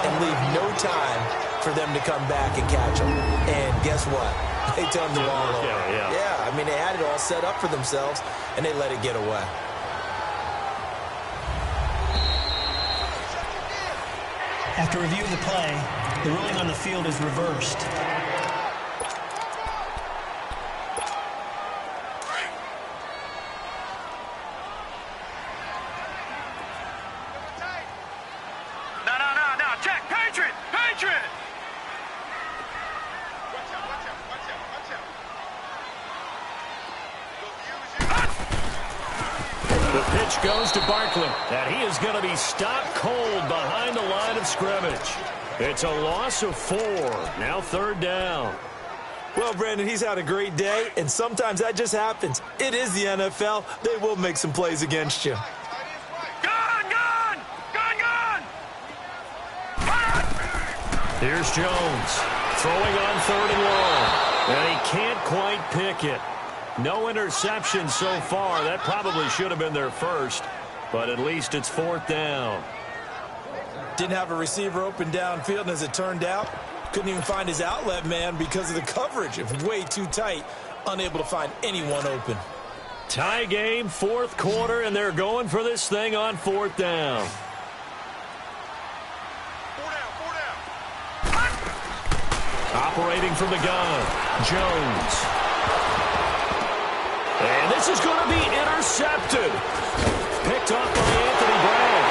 and leave no time for them to come back and catch them. And guess what? They turned the ball over. Yeah, I mean, they had it all set up for themselves, and they let it get away. After reviewing the play, the ruling on the field is reversed. No. Check. Patriot. The pitch goes to Barkley, and he is going to be stopped cold behind the line of scrimmage. It's a loss of 4. Now 3rd down. Well, Brandon, he's had a great day, and sometimes that just happens. It is the NFL. They will make some plays against you. Here's Jones, throwing on 3rd and long, and he can't quite pick it. No interception so far. That probably should have been their first, but at least it's 4th down. Didn't have a receiver open downfield, and as it turned out, couldn't even find his outlet man because of the coverage. It was way too tight, unable to find anyone open. Tie game, 4th quarter, and they're going for this thing on 4th down. Operating from the gun, Jones. And this is going to be intercepted. Picked off by Anthony Brown.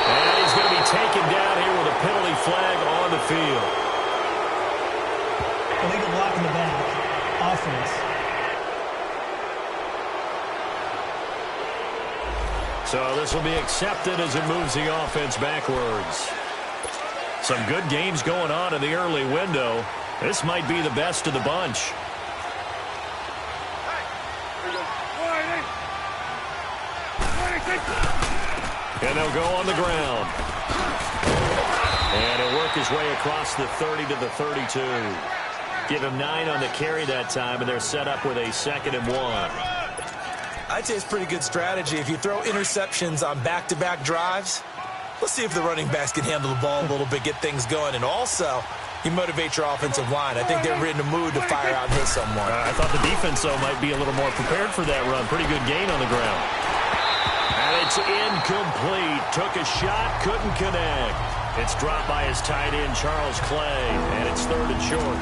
And he's going to be taken down here with a penalty flag on the field. Illegal block in the back. Offense. So this will be accepted as it moves the offense backwards. Some good games going on in the early window. This might be the best of the bunch. And they'll go on the ground. And he'll work his way across the 30 to the 32. Give him 9 on the carry that time, and they're set up with a 2nd and 1. I'd say it's pretty good strategy. If you throw interceptions on back-to-back drives, let's see if the running backs can handle the ball a little bit, get things going. And also, you motivate your offensive line. I think they're in the mood to fire out and hit someone. I thought the defense, though, might be a little more prepared for that run. Pretty good gain on the ground. And it's incomplete. Took a shot, couldn't connect. It's dropped by his tight end, Charles Clay, and it's 3rd and short.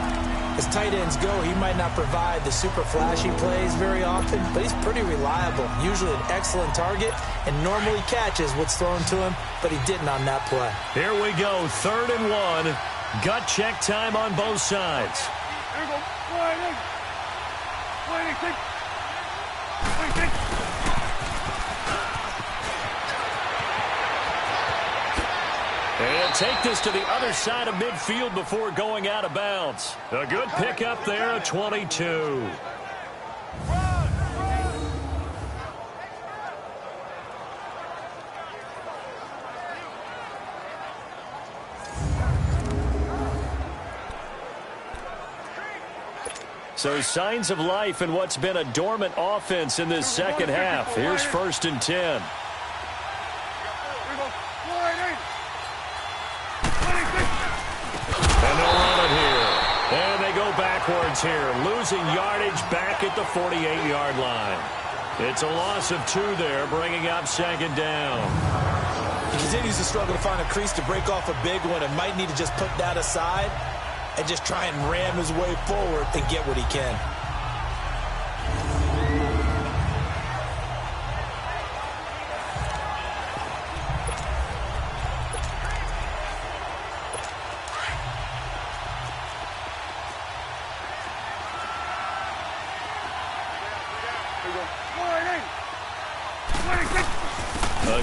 As tight ends go, he might not provide the super flashy plays very often, but he's pretty reliable. Usually an excellent target and normally catches what's thrown to him, but he didn't on that play. Here we go, 3rd and 1. Gut check time on both sides. Here we go. 26. And he'll take this to the other side of midfield before going out of bounds. A good pickup there, a 22. So signs of life in what's been a dormant offense in this second half. Here's 1st and 10. And they'll run it here. And they go backwards here, losing yardage back at the 48-yard line. It's a loss of 2 there, bringing up 2nd down. He continues to struggle to find a crease to break off a big one and might need to just put that aside and just try and ram his way forward and get what he can.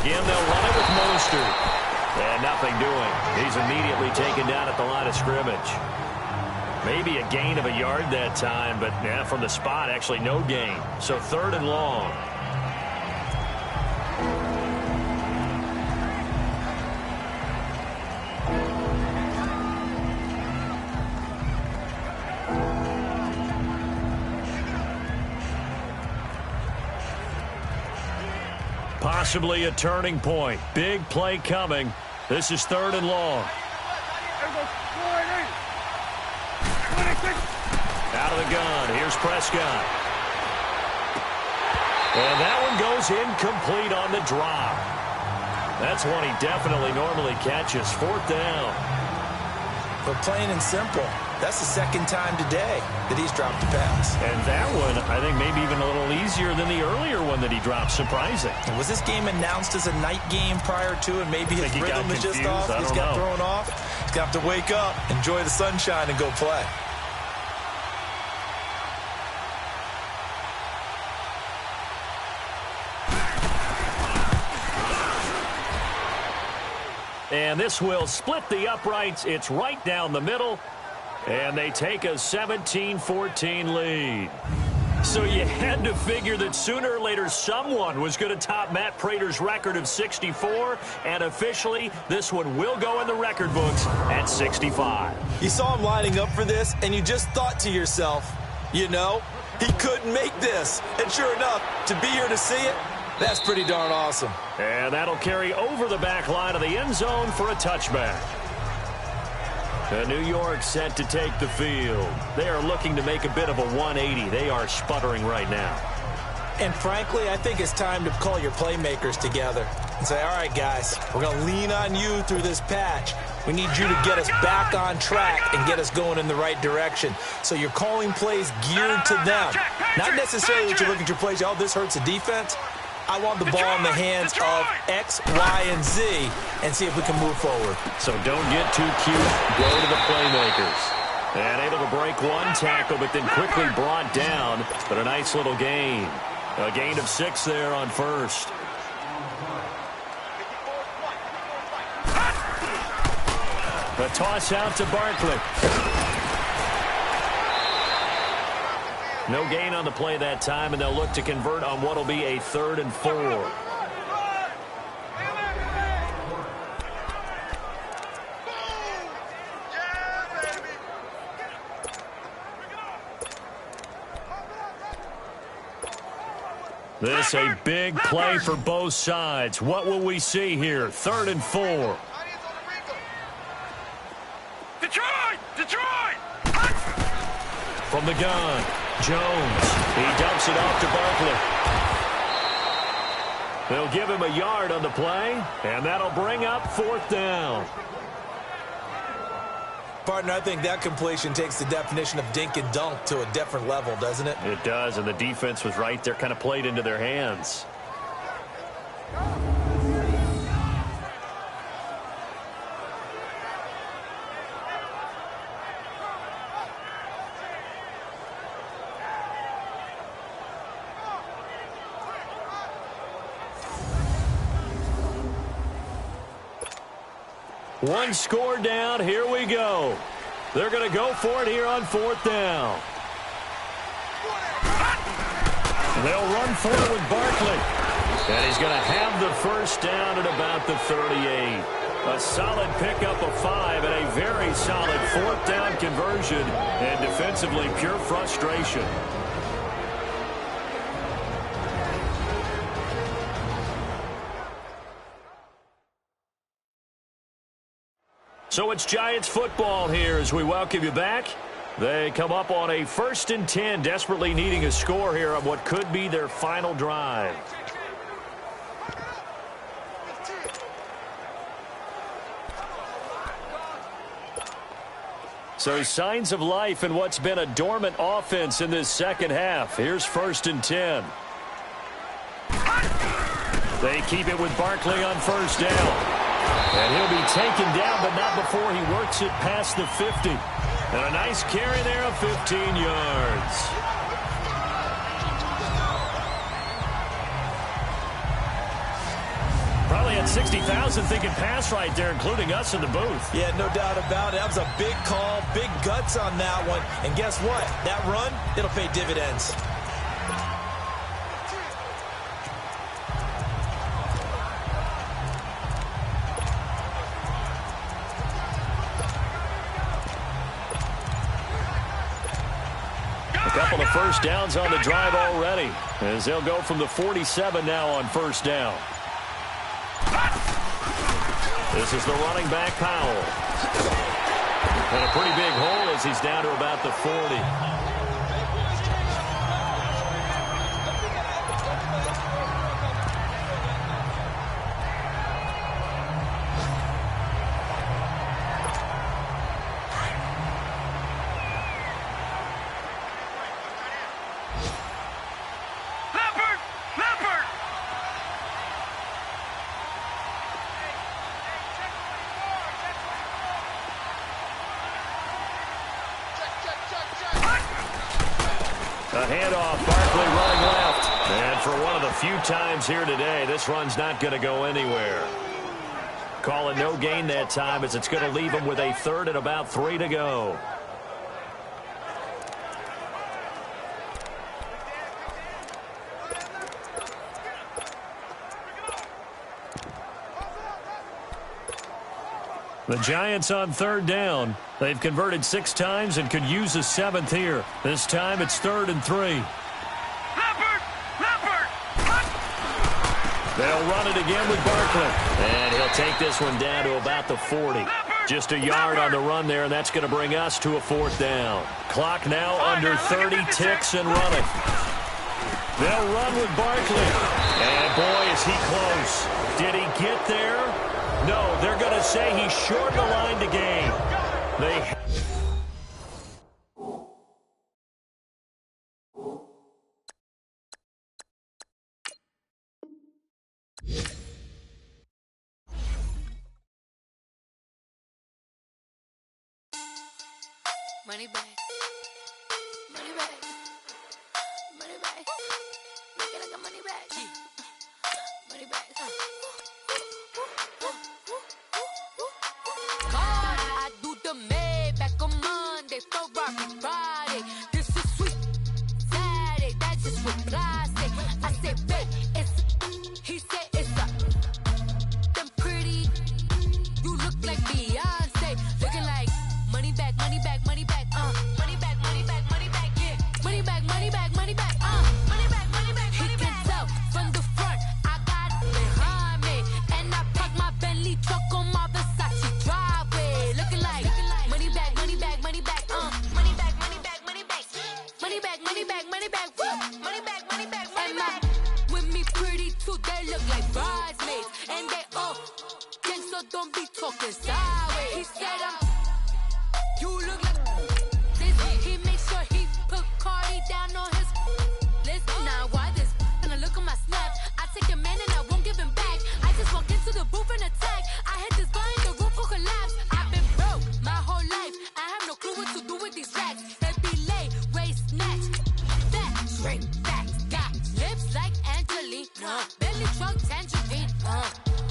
Again, they'll run it with Mostert. And nothing doing. He's immediately taken down at the line of scrimmage. Maybe a gain of a yard that time, but yeah, from the spot, actually no gain. So 3rd and long. Possibly a turning point. Big play coming. This is 3rd and long. Out of the gun. Here's Prescott. And that one goes incomplete on the drop. That's one he definitely normally catches. 4th down. But plain and simple, that's the 2nd time today that he's dropped a pass. And that one, I think, maybe even a little easier than the earlier one that he dropped. Surprising. And was this game announced as a night game prior to, and maybe his rhythm is just off? He's got thrown off. He's got to wake up, enjoy the sunshine, and go play. And this will split the uprights. It's right down the middle. And they take a 17-14 lead. So you had to figure that sooner or later someone was going to top Matt Prater's record of 64. And officially, this one will go in the record books at 65. You saw him lining up for this, and you just thought to yourself, you know, he couldn't make this. And sure enough, to be here to see it, that's pretty darn awesome. And that'll carry over the back line of the end zone for a touchback. New York set to take the field. They are looking to make a bit of a 180. They are sputtering right now. And frankly, I think it's time to call your playmakers together and say, all right, guys, we're going to lean on you through this patch. We need you to get us back on track and get us going in the right direction. So you're calling plays geared to them. Not necessarily that you look at your plays, oh, this hurts the defense. I want the ball in the hands of X, Y, and Z and see if we can move forward. So don't get too cute. Go to the playmakers. And able to break one tackle, but then quickly brought down. But a nice little gain. A gain of 6 there on first. A toss out to Barkley. No gain on the play that time, and they'll look to convert on what will be a 3rd and 4. This a big play for both sides. What will we see here? 3rd and 4. Detroit! From the gun, Jones. He dumps it off to Barkley. They'll give him a yard on the play, and that'll bring up 4th down. Partner, I think that completion takes the definition of dink and dunk to a different level, doesn't it? It does, and the defense was right there, kind of played into their hands. One score down. Here we go. They're going to go for it here on 4th down. They'll run for it with Barkley. And he's going to have the first down at about the 38. A solid pickup of 5 and a very solid 4th down conversion. And defensively, pure frustration. So it's Giants football here as we welcome you back. They come up on a 1st and 10, desperately needing a score here on what could be their final drive. So signs of life in what's been a dormant offense in this second half. Here's 1st and 10. They keep it with Barkley on 1st down. And he'll be taken down, but not before he works it past the 50. And a nice carry there of 15 yards. Probably had 60,000 thinking pass right there, including us in the booth. Yeah, no doubt about it. That was a big call, big guts on that one. And guess what? That run, it'll pay dividends. Couple of first downs on the drive already, as they'll go from the 47 now on 1st down. This is the running back, Powell. And a pretty big hole as he's down to about the 40. A handoff, Barkley running left. And for one of the few times here today, this run's not going to go anywhere. Calling no gain that time as it's going to leave him with a 3rd and about 3 to go. The Giants on 3rd down. They've converted 6 times and could use a 7th here. This time it's 3rd and 3. They'll run it again with Barkley. And he'll take this one down to about the 40. Just a yard on the run there, and that's going to bring us to a 4th down. Clock now under 30 ticks and running. They'll run with Barkley. And boy, is he close. Did he get there? No, they're going to say he's short of the line They... Money back. Money back. Money back. Make it like a money back. Money back. God, I do the Maybach on Monday, Ferrari Friday. This is sweet Saturday. That's just what plastic. I say, babe, it's. He said it's a. Them pretty. You look like Beyonce. Looking like money back, money back, money back. Money back, money back, money back, yeah. Money back, money back, money back, money back, money back, money back. He can tell from the front, I got it behind me. And I park my Bentley truck on my Versace driveway. Looking like money back, money back, money back, money back, money back, money back. Money back, money back, money back, woo. Money back, money back, money back. With me pretty too, they look like bridesmaids. And they all gang, so don't be talking sideways. He said you look like this. He makes sure he put Cardi down on his list. Now why this? And I look at my snap. I take a man and I won't give him back. I just walk into the booth and attack. I hit this guy in the roof will collapse. I've been broke my whole life. I have no clue what to do with these racks. They be late, waist snatch. Fat, shrink back. Got lips like Angelina. Belly truck tangerine.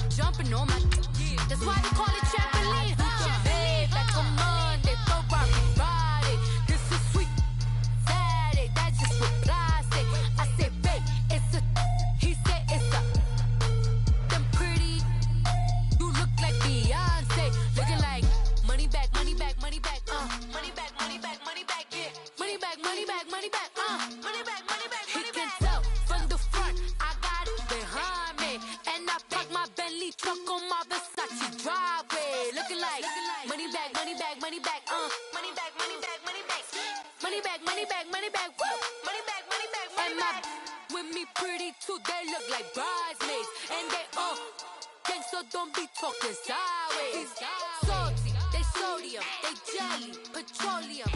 Jumping on my. That's why they call it trampoline. Back on Monday, Ferrari Friday. This is sweet Saturday. That's just what plastic. I say, babe, it's a. He said it's a. Them pretty. You look like Beyonce. Looking like money back, money back, money back. Money back, money back, money back, yeah. Money back, money back, money back. Money back, money back, money back. He can tell from the front, I got it behind me. And I park my Bentley truck on my Versace driveway. Looking like money back, money back, money back, money back, money back, money back. Money back, money back, money back, woo. Money back, money back, money back. With me pretty too, they look like bridesmaids. And they all gang, so don't be talking sideways. Salty, they sodium, they jelly, petroleum.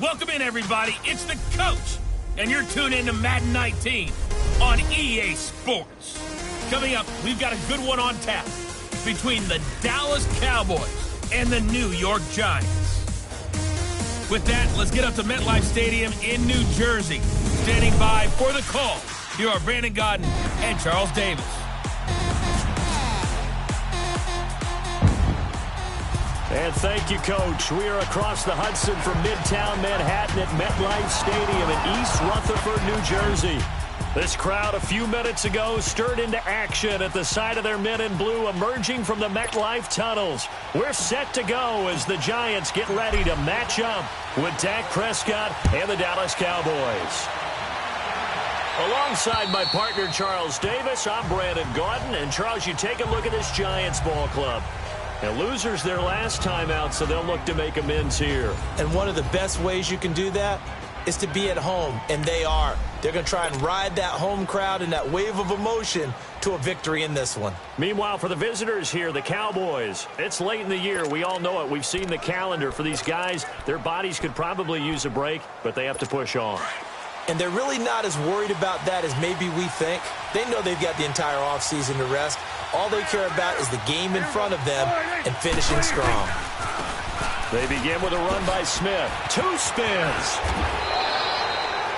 Welcome in, everybody. It's the coach, and you're tuned in to Madden 19 on EA Sports. Coming up, we've got a good one on tap between the Dallas Cowboys and the New York Giants. With that, let's get up to MetLife Stadium in New Jersey. Standing by for the call, here are Brandon Godden and Charles Davis. And thank you, Coach. We are across the Hudson from Midtown Manhattan at MetLife Stadium in East Rutherford, New Jersey. This crowd a few minutes ago stirred into action at the sight of their men in blue emerging from the MetLife tunnels. We're set to go as the Giants get ready to match up with Dak Prescott and the Dallas Cowboys. Alongside my partner, Charles Davis, I'm Brandon Gaudin. And, Charles, you take a look at this Giants ball club. And losers their last time out, so they'll look to make amends here. And one of the best ways you can do that is to be at home, and they are. They're going to try and ride that home crowd and that wave of emotion to a victory in this one. Meanwhile, for the visitors here, the Cowboys, it's late in the year. We all know it. We've seen the calendar for these guys. Their bodies could probably use a break, but they have to push on. And they're really not as worried about that as maybe we think. They know they've got the entire offseason to rest. All they care about is the game in front of them and finishing strong. They begin with a run by Smith. 2 spins.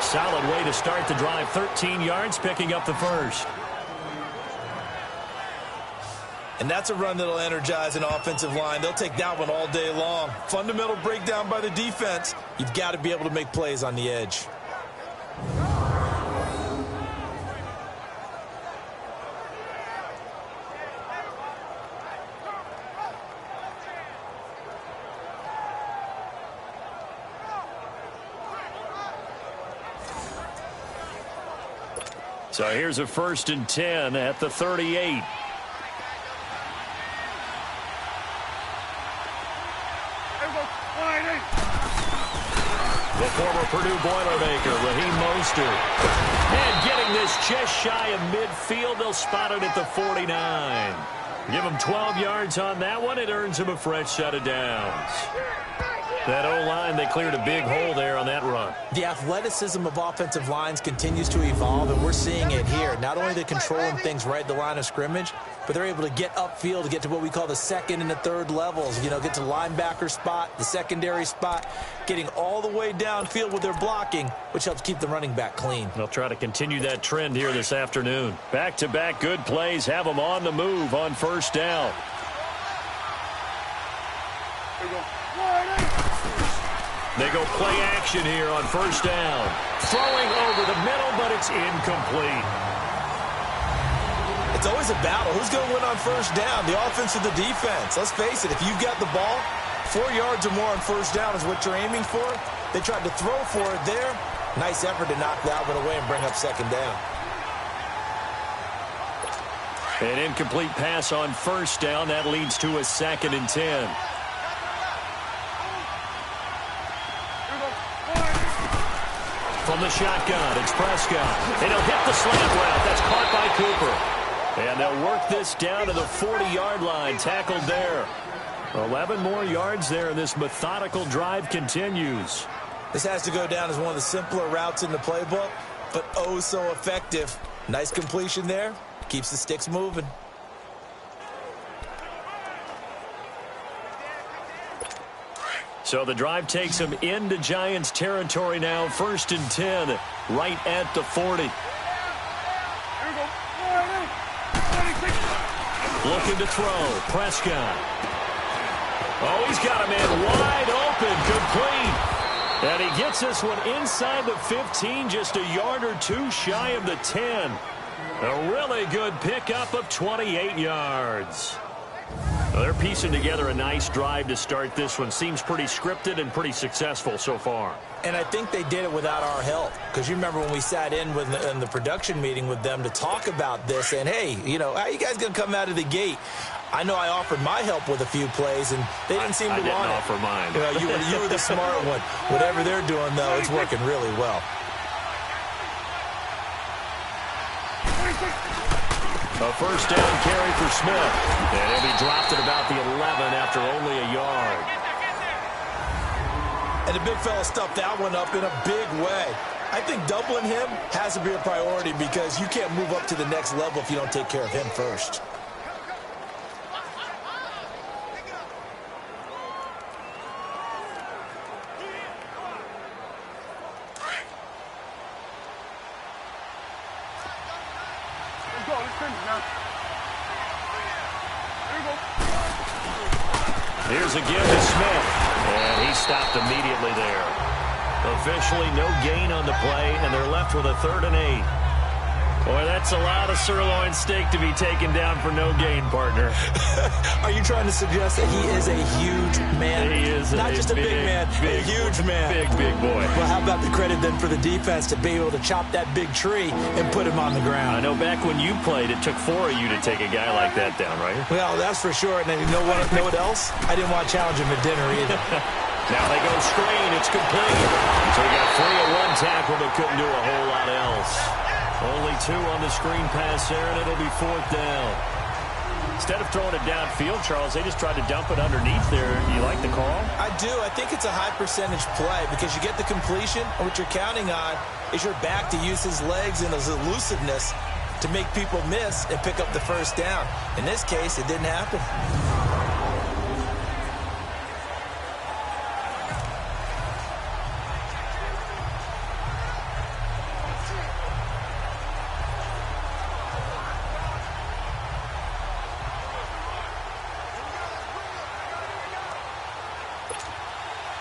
Solid way to start the drive. 13 yards, picking up the first. And that's a run that'll energize an offensive line. They'll take that one all day long. Fundamental breakdown by the defense. You've got to be able to make plays on the edge. So here's a 1st and 10 at the 38. The former Purdue Boilermaker, Raheem Mostert. And getting this just shy of midfield, they'll spot it at the 49. Give him 12 yards on that one. It earns him a fresh set of downs. That O-line, they cleared a big hole there on that run. The athleticism of offensive lines continues to evolve, and we're seeing it here. Not only are they controlling things right at the line of scrimmage, but they're able to get upfield to get to what we call the second and the third levels. You know, get to the linebacker spot, the secondary spot, getting all the way downfield with their blocking, which helps keep the running back clean. They'll try to continue that trend here this afternoon. Back-to-back good plays have them on the move on first down. They go play action here on first down. Throwing over the middle, but it's incomplete. It's always a battle. Who's going to win on first down, the offense or the defense? Let's face it, if you've got the ball, 4 yards or more on first down is what you're aiming for. They tried to throw for it there. Nice effort to knock that one away and bring up second down. An incomplete pass on first down. That leads to a 2nd and 10. From the shotgun, it's Prescott. And he'll hit the slant route. That's caught by Cooper. And they'll work this down to the 40-yard line. Tackled there. 11 more yards there, and this methodical drive continues. This has to go down as one of the simpler routes in the playbook, but oh so effective. Nice completion there. Keeps the sticks moving. So the drive takes them into Giants territory now. 1st and 10, right at the 40. Looking to throw. Prescott. Oh, he's got a man wide open. Complete. And he gets this one inside the 15, just a yard or two shy of the 10. A really good pickup of 28 yards. Well, they're piecing together a nice drive to start this one. Seems pretty scripted and pretty successful so far. And I think they did it without our help. Because you remember when we sat in the production meeting with them to talk about this. And, hey, you know, how are you guys going to come out of the gate? I know I offered my help with a few plays, and they didn't seem to want it. I didn't offer mine. You were the smart one. Whatever they're doing, though, it's working really well. A first down carry for Smith. And he'll be dropped at about the 11 after only a yard. And the big fella stuffed that one up in a big way. I think doubling him has to be a priority because you can't move up to the next level if you don't take care of him first. Here's a give to Smith, and he stopped immediately there. Officially no gain on the play, and they're left with a 3rd and 8. Boy, that's a lot of sirloin steak to be taken down for no gain, partner. Are you trying to suggest that he is a huge man? He is not just a big man, a huge man. Big boy. Well, how about the credit then for the defense to be able to chop that big tree and put him on the ground? I know back when you played, it took 4 of you to take a guy like that down, right? Well, that's for sure. And then you know what else? I didn't want to challenge him at dinner either. Now they go screen. It's complete. So he got 3 of 1 tackle, but couldn't do a whole lot else. Only 2 on the screen pass there, and it'll be 4th down. Instead of throwing it downfield, Charles, they just tried to dump it underneath there. You like the call? I do. I think it's a high percentage play because you get the completion, and what you're counting on is your back to use his legs and his elusiveness to make people miss and pick up the first down. In this case, it didn't happen.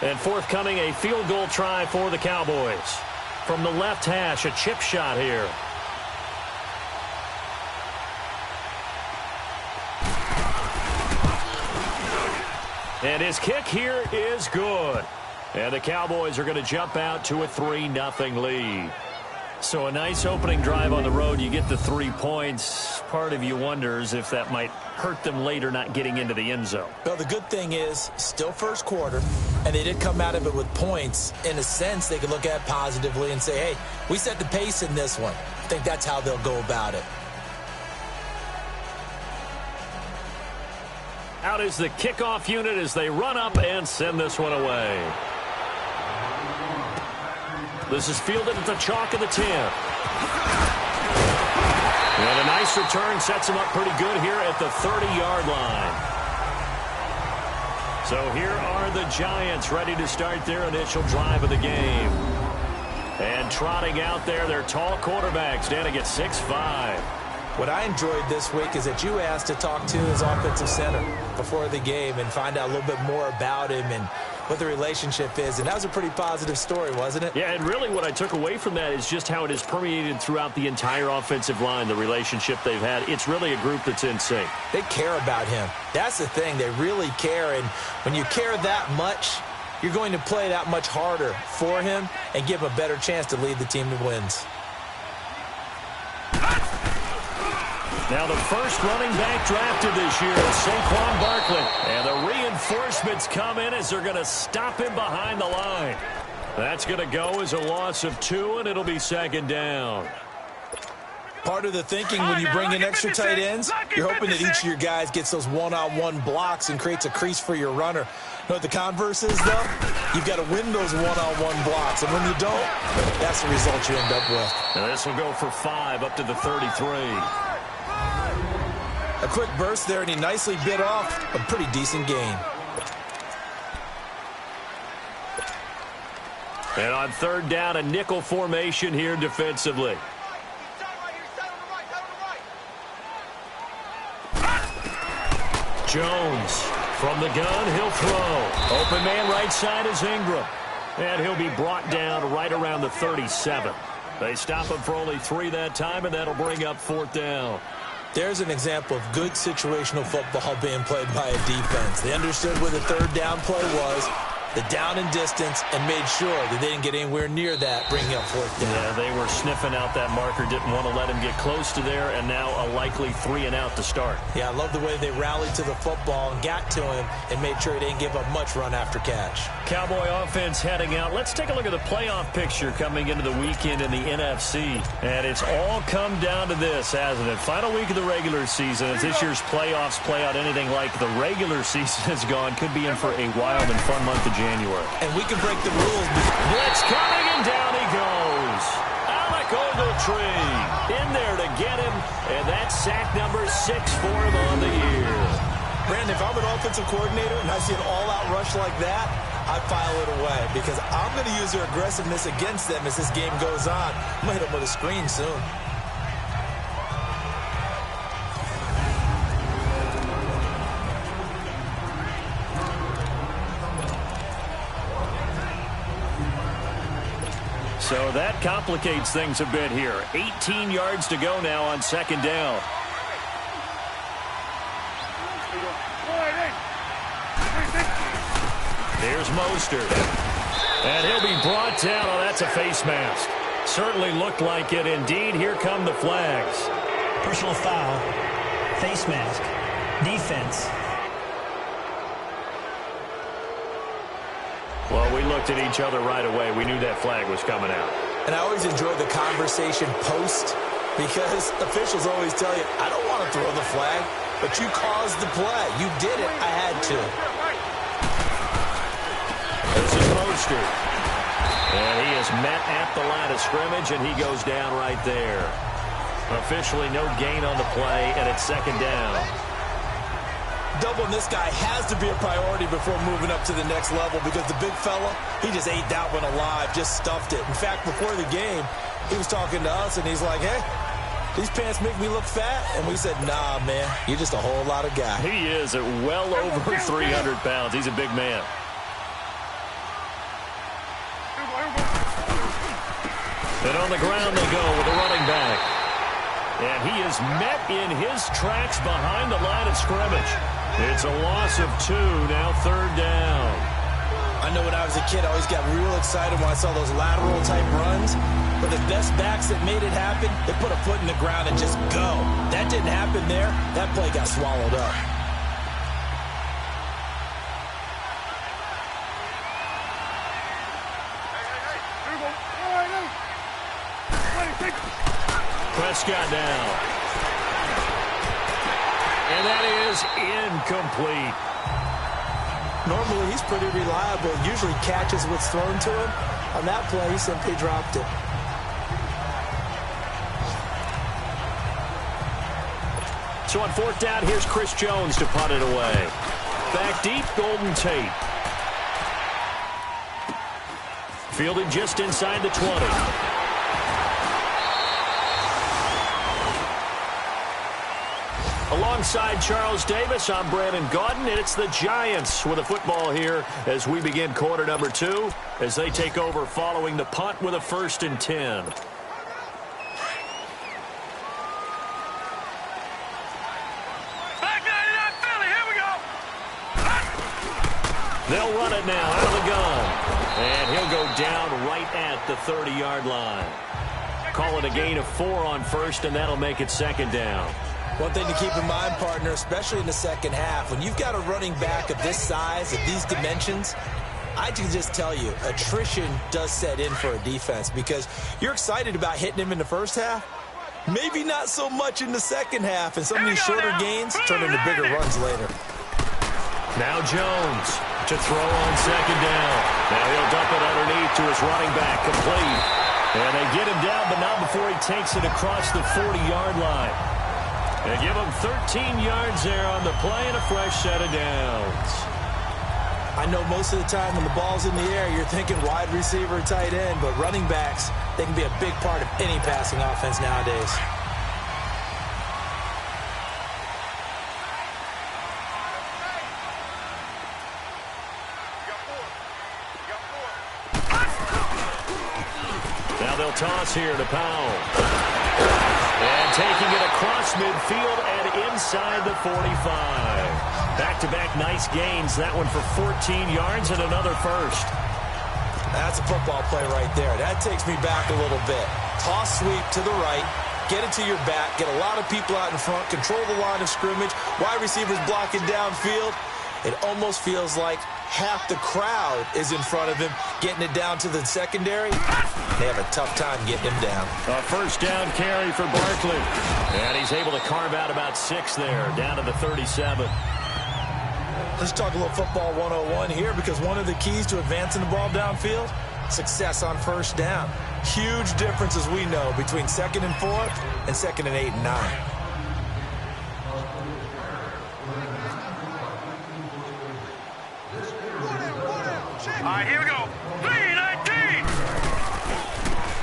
And forthcoming, a field goal try for the Cowboys. From the left hash, a chip shot here. And his kick here is good. And the Cowboys are going to jump out to a 3-0 lead. So a nice opening drive on the road. You get the 3 points. Part of you wonders if that might hurt them later not getting into the end zone. Well, the good thing is still first quarter, and they did come out of it with points. In a sense, they could look at it positively and say, hey, we set the pace in this one. I think that's how they'll go about it. Out is the kickoff unit as they run up and send this one away. This is fielded at the chalk of the 10. And a nice return sets him up pretty good here at the 30-yard line. So here are the Giants ready to start their initial drive of the game. And trotting out there, their tall quarterback standing at 6'5". What I enjoyed this week is that you asked to talk to his offensive center before the game and find out a little bit more about him and what the relationship is. And that was a pretty positive story, wasn't it? Yeah, and really what I took away from that is just how it is permeated throughout the entire offensive line, the relationship they've had. It's really a group that's in sync. They care about him. That's the thing. They really care. And when you care that much, you're going to play that much harder for him and give him a better chance to lead the team to wins. Now the first running back drafted this year is Saquon Barkley. And the reinforcements come in as they're going to stop him behind the line. That's going to go as a loss of 2, and it'll be second down. Part of the thinking when you bring in extra tight ends, you're hoping that each of your guys gets those one-on-one blocks and creates a crease for your runner. You know what the converse is, though? You've got to win those one-on-one blocks, and when you don't, that's the result you end up with. And this will go for 5 up to the 33. A quick burst there, and he nicely bit off a pretty decent gain. And on third down, a nickel formation here defensively. Jones from the gun, he'll throw. Open man right side is Ingram. And he'll be brought down right around the 37. They stop him for only 3 that time, and that'll bring up 4th down. There's an example of good situational football being played by a defense. They understood where the third down play was, the down and distance, and made sure that they didn't get anywhere near that, bringing up 4th down. Yeah, they were sniffing out that marker, didn't want to let him get close to there, and now a likely 3 and out to start. Yeah, I love the way they rallied to the football and got to him and made sure he didn't give up much run after catch. Cowboy offense heading out. Let's take a look at the playoff picture coming into the weekend in the NFC. And it's all come down to this, hasn't it? Final week of the regular season. If this year's playoffs play out anything like the regular season has gone, could be in for a wild and fun month of January. And we can break the rules. Blitz coming, and down he goes. Alec Ogletree in there to get him, and that's sack number 6 for him on the year. Brandon, if I'm an offensive coordinator and I see an all-out rush like that, I file it away because I'm going to use their aggressiveness against them as this game goes on. I'm going to hit them with a screen soon. So that complicates things a bit here. 18 yards to go now on second down. Here's Mostert. And he'll be brought down. Oh, that's a face mask. Certainly looked like it. Indeed, here come the flags. Personal foul, face mask, defense. Well, we looked at each other right away. We knew that flag was coming out. And I always enjoy the conversation post because officials always tell you, I don't want to throw the flag, but you caused the play. You did it. I had to. This is Mostert. And he is met at the line of scrimmage, and he goes down right there. Officially no gain on the play, and it's second down. Doubling this guy has to be a priority before moving up to the next level because the big fella, he just ate that one alive, just stuffed it. In fact, before the game, he was talking to us, and he's like, hey, these pants make me look fat? And we said, nah, man, you're just a whole lot of guy. He is at well over 300 pounds. He's a big man. And on the ground they go with the running back. And he is met in his tracks behind the line of scrimmage. It's a loss of 2, now third down. I know when I was a kid, I always got real excited when I saw those lateral-type runs. But the best backs that made it happen, they put a foot in the ground and just go. That didn't happen there. That play got swallowed up. Prescott now. And that is incomplete. Normally, he's pretty reliable. Usually catches what's thrown to him. On that play, he simply dropped it. So on fourth down, here's Chris Jones to punt it away. Back deep, Golden Tate. Fielded just inside the 20. Alongside Charles Davis, I'm Brandon Gaudin, and it's the Giants with a football here as we begin quarter number 2 as they take over following the punt with a 1st and 10. They'll run it now out of the gun. And he'll go down right at the 30-yard line. Call it a gain of 4 on 1st, and that'll make it 2nd down. One thing to keep in mind, partner, especially in the second half, when you've got a running back of this size, of these dimensions, I can just tell you, attrition does set in for a defense because you're excited about hitting him in the first half. Maybe not so much in the second half, and some of these shorter gains turn into bigger runs later. Now Jones to throw on 2nd down. Now he'll dump it underneath to his running back, complete. And they get him down, but not before he takes it across the 40-yard line. They give him 13 yards there on the play and a fresh set of downs. I know most of the time when the ball's in the air, you're thinking wide receiver, tight end, but running backs, they can be a big part of any passing offense nowadays. Now they'll toss here to Powell. And taking it across midfield and inside the 45. Back-to-back nice gains. That one for 14 yards and another 1st. That's a football play right there. That takes me back a little bit. Toss sweep to the right. Get it to your back. Get a lot of people out in front. Control the line of scrimmage. Wide receivers blocking downfield. It almost feels like half the crowd is in front of him, getting it down to the secondary. They have a tough time getting him down. A 1st down carry for Barkley. And he's able to carve out about 6 there, down to the 37. Let's talk a little football 101 here, because one of the keys to advancing the ball downfield, success on 1st down. Huge difference, as we know, between 2nd and 4 and 2nd and 8 and 9. All right, here we go. 3-19.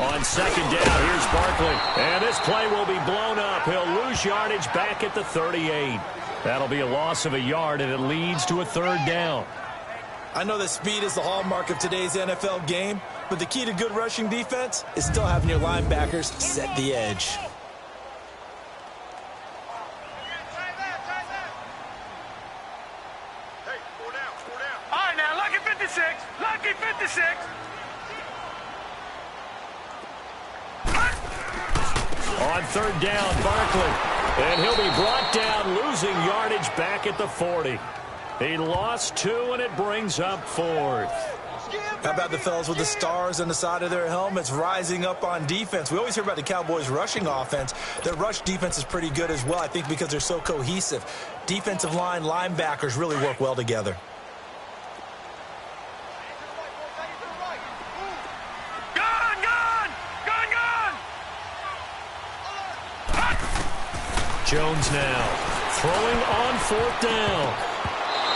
On 2nd down, here's Barkley. And this play will be blown up. He'll lose yardage back at the 38. That'll be a loss of a yard, and it leads to a 3rd down. I know that speed is the hallmark of today's NFL game, but the key to good rushing defense is still having your linebackers set the edge. All right, now, lucky 56. Lucky 56. On 3rd down, Barkley. And he'll be brought down, losing yardage back at the 40. He lost 2, and it brings up 4th. How about the fellas with the stars on the side of their helmets rising up on defense? We always hear about the Cowboys' rushing offense. Their rush defense is pretty good as well, I think, because they're so cohesive. Defensive line, linebackers really work well together. Jones now throwing on 4th down.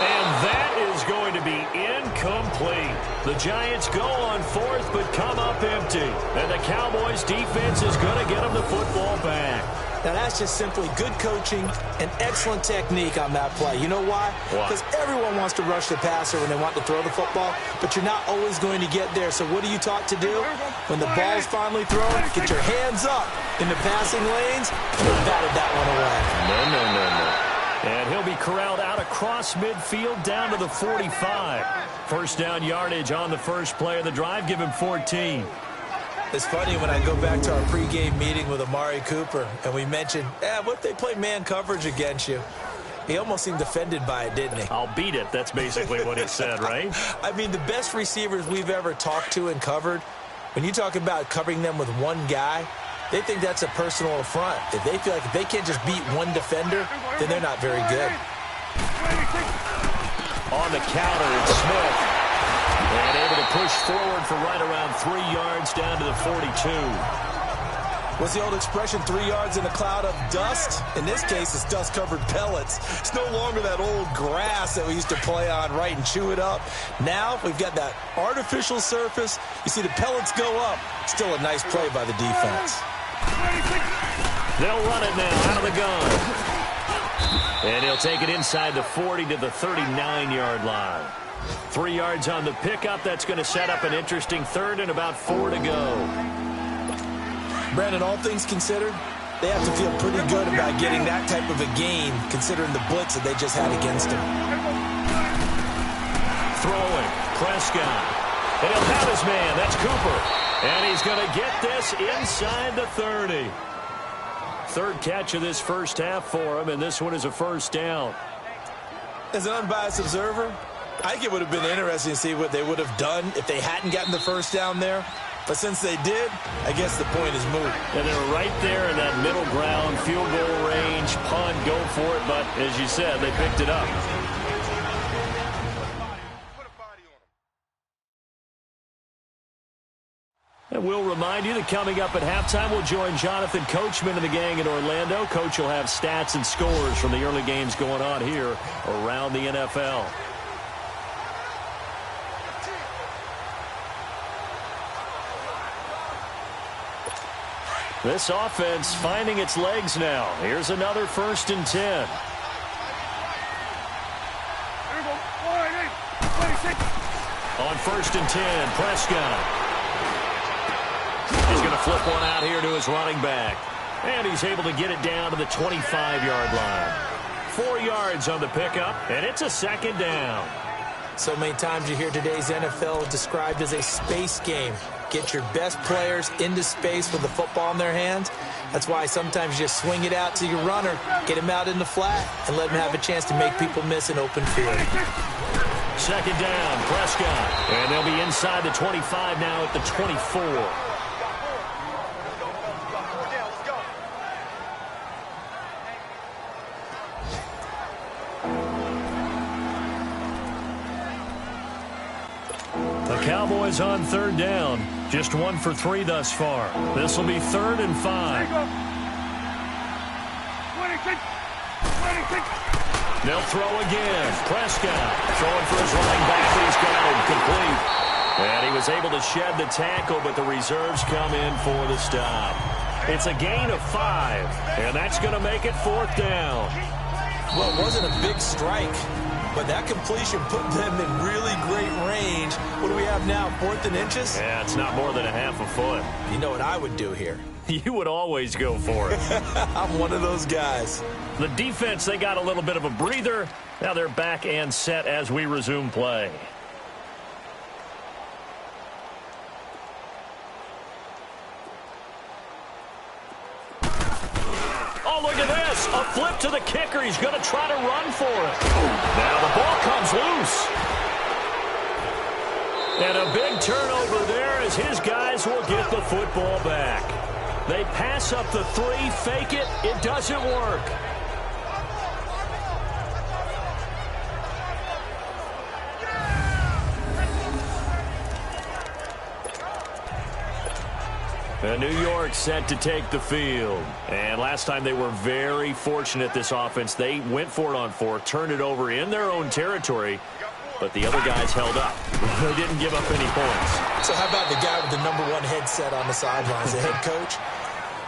And that is going to be incomplete. The Giants go on 4th but come up empty. And the Cowboys defense is going to get them the football back. Now, that's just simply good coaching and excellent technique on that play. You know why? Because everyone wants to rush the passer when they want to throw the football, but you're not always going to get there. So what are you taught to do? When the ball's finally thrown, get your hands up in the passing lanes, and you batted that one away. No. And he'll be corralled out across midfield down to the 45. 1st down yardage on the first play of the drive. Give him 14. It's funny when I go back to our pregame meeting with Amari Cooper, and we mentioned, what if they play man coverage against you? He almost seemed offended by it, didn't he? I'll beat it. That's basically what he said, right? I mean, the best receivers we've ever talked to and covered, when you talk about covering them with one guy, They think that's a personal affront. If they feel like if they can't just beat one defender, then they're not very good. On the counter, it's Smith. And able to push forward for right around 3 yards down to the 42. What's the old expression, 3 yards in a cloud of dust? In this case, it's dust-covered pellets. It's no longer that old grass that we used to play on, right, and chew it up. Now we've got that artificial surface. You see the pellets go up. Still a nice play by the defense. They'll run it now out of the gun. And he'll take it inside the 40 to the 39-yard line. 3 yards on the pickup. That's going to set up an interesting third and about 4 to go. Brandon, all things considered, they have to feel pretty good about getting that type of a gain, considering the blitz that they just had against them. Throwing, Prescott. And he'll have his man. That's Cooper. And he's going to get this inside the 30. Third catch of this first half for him, and this one is a first down. As an unbiased observer, I think it would have been interesting to see what they would have done if they hadn't gotten the first down there. But since they did, I guess the point is moot. And they're right there in that middle ground, field goal range, punt, go for it. But as you said, they picked it up. And we'll remind you that coming up at halftime, we'll join Jonathan Coachman and the gang in Orlando. Coach will have stats and scores from the early games going on here around the NFL. This offense finding its legs now. Here's another 1st and 10. On 1st and 10, Prescott. He's going to flip one out here to his running back. And he's able to get it down to the 25-yard line. 4 yards on the pickup, and it's a second down. So many times you hear today's NFL described as a space game. Get your best players into space with the football in their hands. That's why sometimes you just swing it out to your runner, get him out in the flat, and let him have a chance to make people miss an open field. Second down, Prescott. And they'll be inside the 25 now at the 24. Cowboys on third down. Just 1 for 3 thus far. This will be 3rd and 5. They'll throw again. Prescott throwing for his running back. He's got it complete. And he was able to shed the tackle, but the reserves come in for the stop. It's a gain of 5, and that's going to make it 4th down. Well, it wasn't a big strike, but that completion put them in really great range. What do we have now, 4th and inches? Yeah, it's not more than a half a foot. You know what I would do here? You would always go for it. I'm one of those guys. The defense, they got a little bit of a breather. Now they're back and set as we resume play. Oh, look at this. A flip to the kicker. He's going to try to run for it. Now the ball comes loose. And a big turnover there as his guys will get the football back. They pass up the 3, fake it. It doesn't work. And New York set to take the field. And last time they were very fortunate, this offense. They went for it on 4, turned it over in their own territory, but the other guys held up. They didn't give up any points. So how about the guy with the #1 headset on the sidelines, the head coach?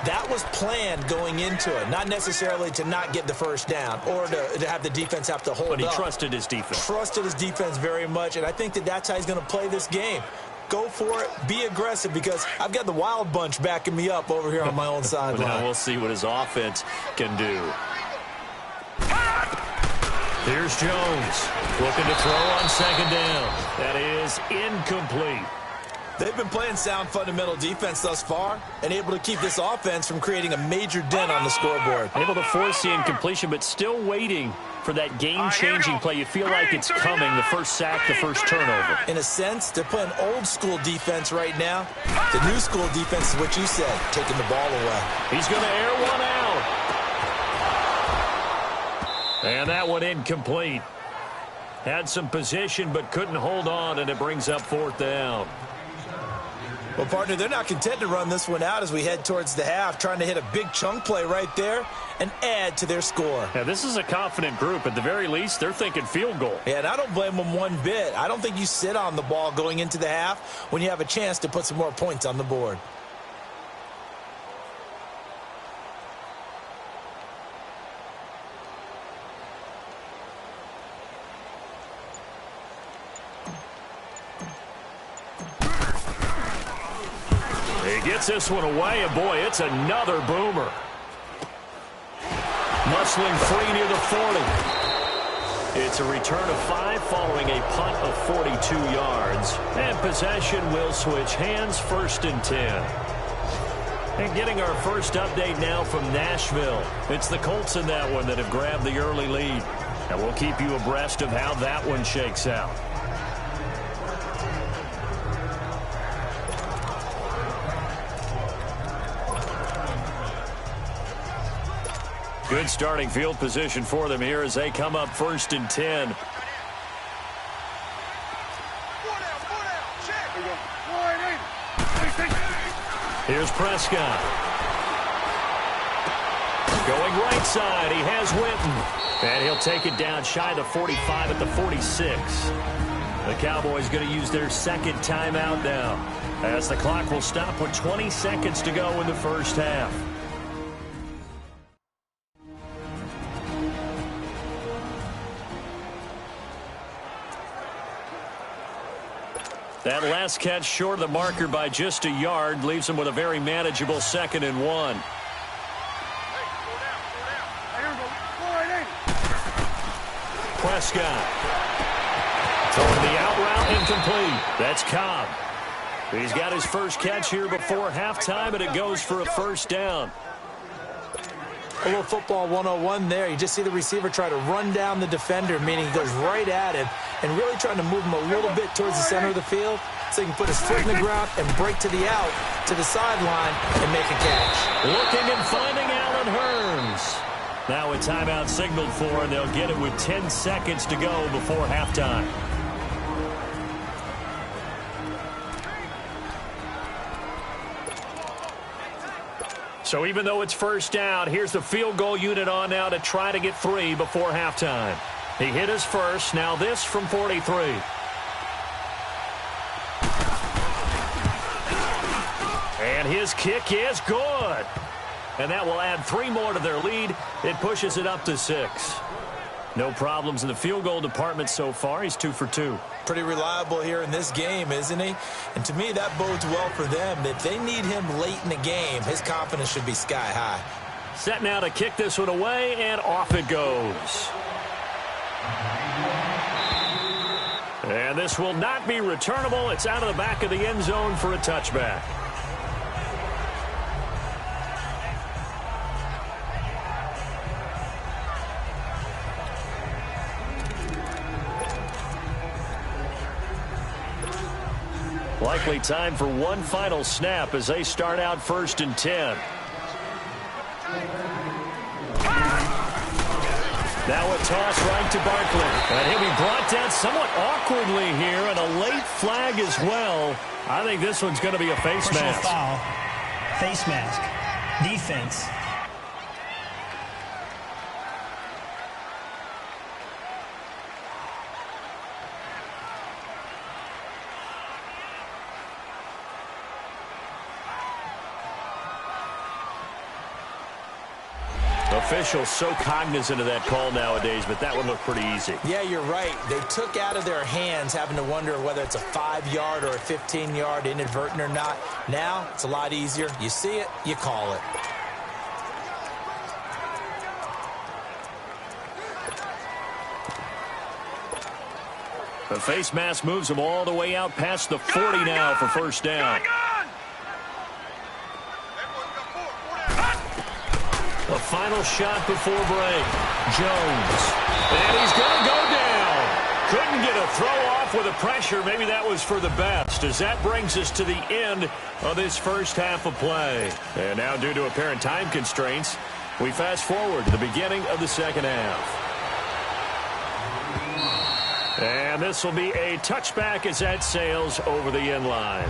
That was planned going into it, not necessarily to not get the first down or to have the defense have to hold up. But he trusted his defense. Trusted his defense very much, and I think that's how he's going to play this game. Go for it. Be aggressive, because I've got the wild bunch backing me up over here on my own sideline. Now we'll see what his offense can do. Here's Jones looking to throw on 2nd down. That is incomplete. They've been playing sound fundamental defense thus far and able to keep this offense from creating a major dent on the scoreboard. Able to force the incompletion, but still waiting for that game-changing play. You feel like it's coming, the first sack, the first turnover. In a sense, they're playing old-school defense right now. The new-school defense is what you said, taking the ball away. He's going to air one out. And that one incomplete. Had some position, but couldn't hold on, and it brings up 4th down. Well, partner, they're not content to run this one out as we head towards the half, trying to hit a big chunk play right there and add to their score. Yeah, this is a confident group. At the very least, they're thinking field goal. Yeah, and I don't blame them one bit. I don't think you sit on the ball going into the half when you have a chance to put some more points on the board. Gets this one away, and boy, it's another boomer. Muscling free near the 40. It's a return of 5 following a punt of 42 yards. And possession will switch hands, 1st and 10. And getting our first update now from Nashville. It's the Colts in that one that have grabbed the early lead. And we'll keep you abreast of how that one shakes out. Good starting field position for them here as they come up 1st and 10. Here's Prescott. Going right side. He has Winton. And he'll take it down shy of the 45 at the 46. The Cowboys going to use their 2nd timeout now, as the clock will stop with 20 seconds to go in the first half. That last catch short of the marker by just a yard leaves him with a very manageable 2nd and 1. Prescott. Throwing the out route incomplete. That's Cobb. He's got his first catch here before halftime, and it goes for a 1st down. A little football 101 there. You just see the receiver try to run down the defender, meaning he goes right at him and really trying to move him a little bit towards the center of the field so he can put his foot in the ground and break to the out, to the sideline, and make a catch. Looking and finding Allen Hurns. Now a timeout signaled for, and they'll get it with 10 seconds to go before halftime. So even though it's 1st down, here's the field goal unit on now to try to get 3 before halftime. He hit his first. Now this from 43. And his kick is good. And that will add 3 more to their lead. It pushes it up to 6. No problems in the field goal department so far. He's 2 for 2. Pretty reliable here in this game, isn't he? And to me, that bodes well for them. If they need him late in the game, his confidence should be sky high. Set now to kick this one away, and off it goes. And this will not be returnable. It's out of the back of the end zone for a touchback. Likely time for one final snap as they start out 1st and 10. Now a toss right to Barkley. And he'll be brought down somewhat awkwardly here, and a late flag as well. I think this one's going to be a face mask. Foul. Face mask. Defense. Officials so cognizant of that call nowadays, but that one looked pretty easy. Yeah, you're right. They took out of their hands having to wonder whether it's a 5-yard or a 15-yard inadvertent or not. Now, it's a lot easier. You see it, you call it. The face mask moves him all the way out past the 40 now for first down. The final shot before break. Jones. And he's going to go down. Couldn't get a throw off with the pressure. Maybe that was for the best, as that brings us to the end of this first half of play. And now, due to apparent time constraints, we fast forward to the beginning of the second half. And this will be a touchback as that sails over the end line.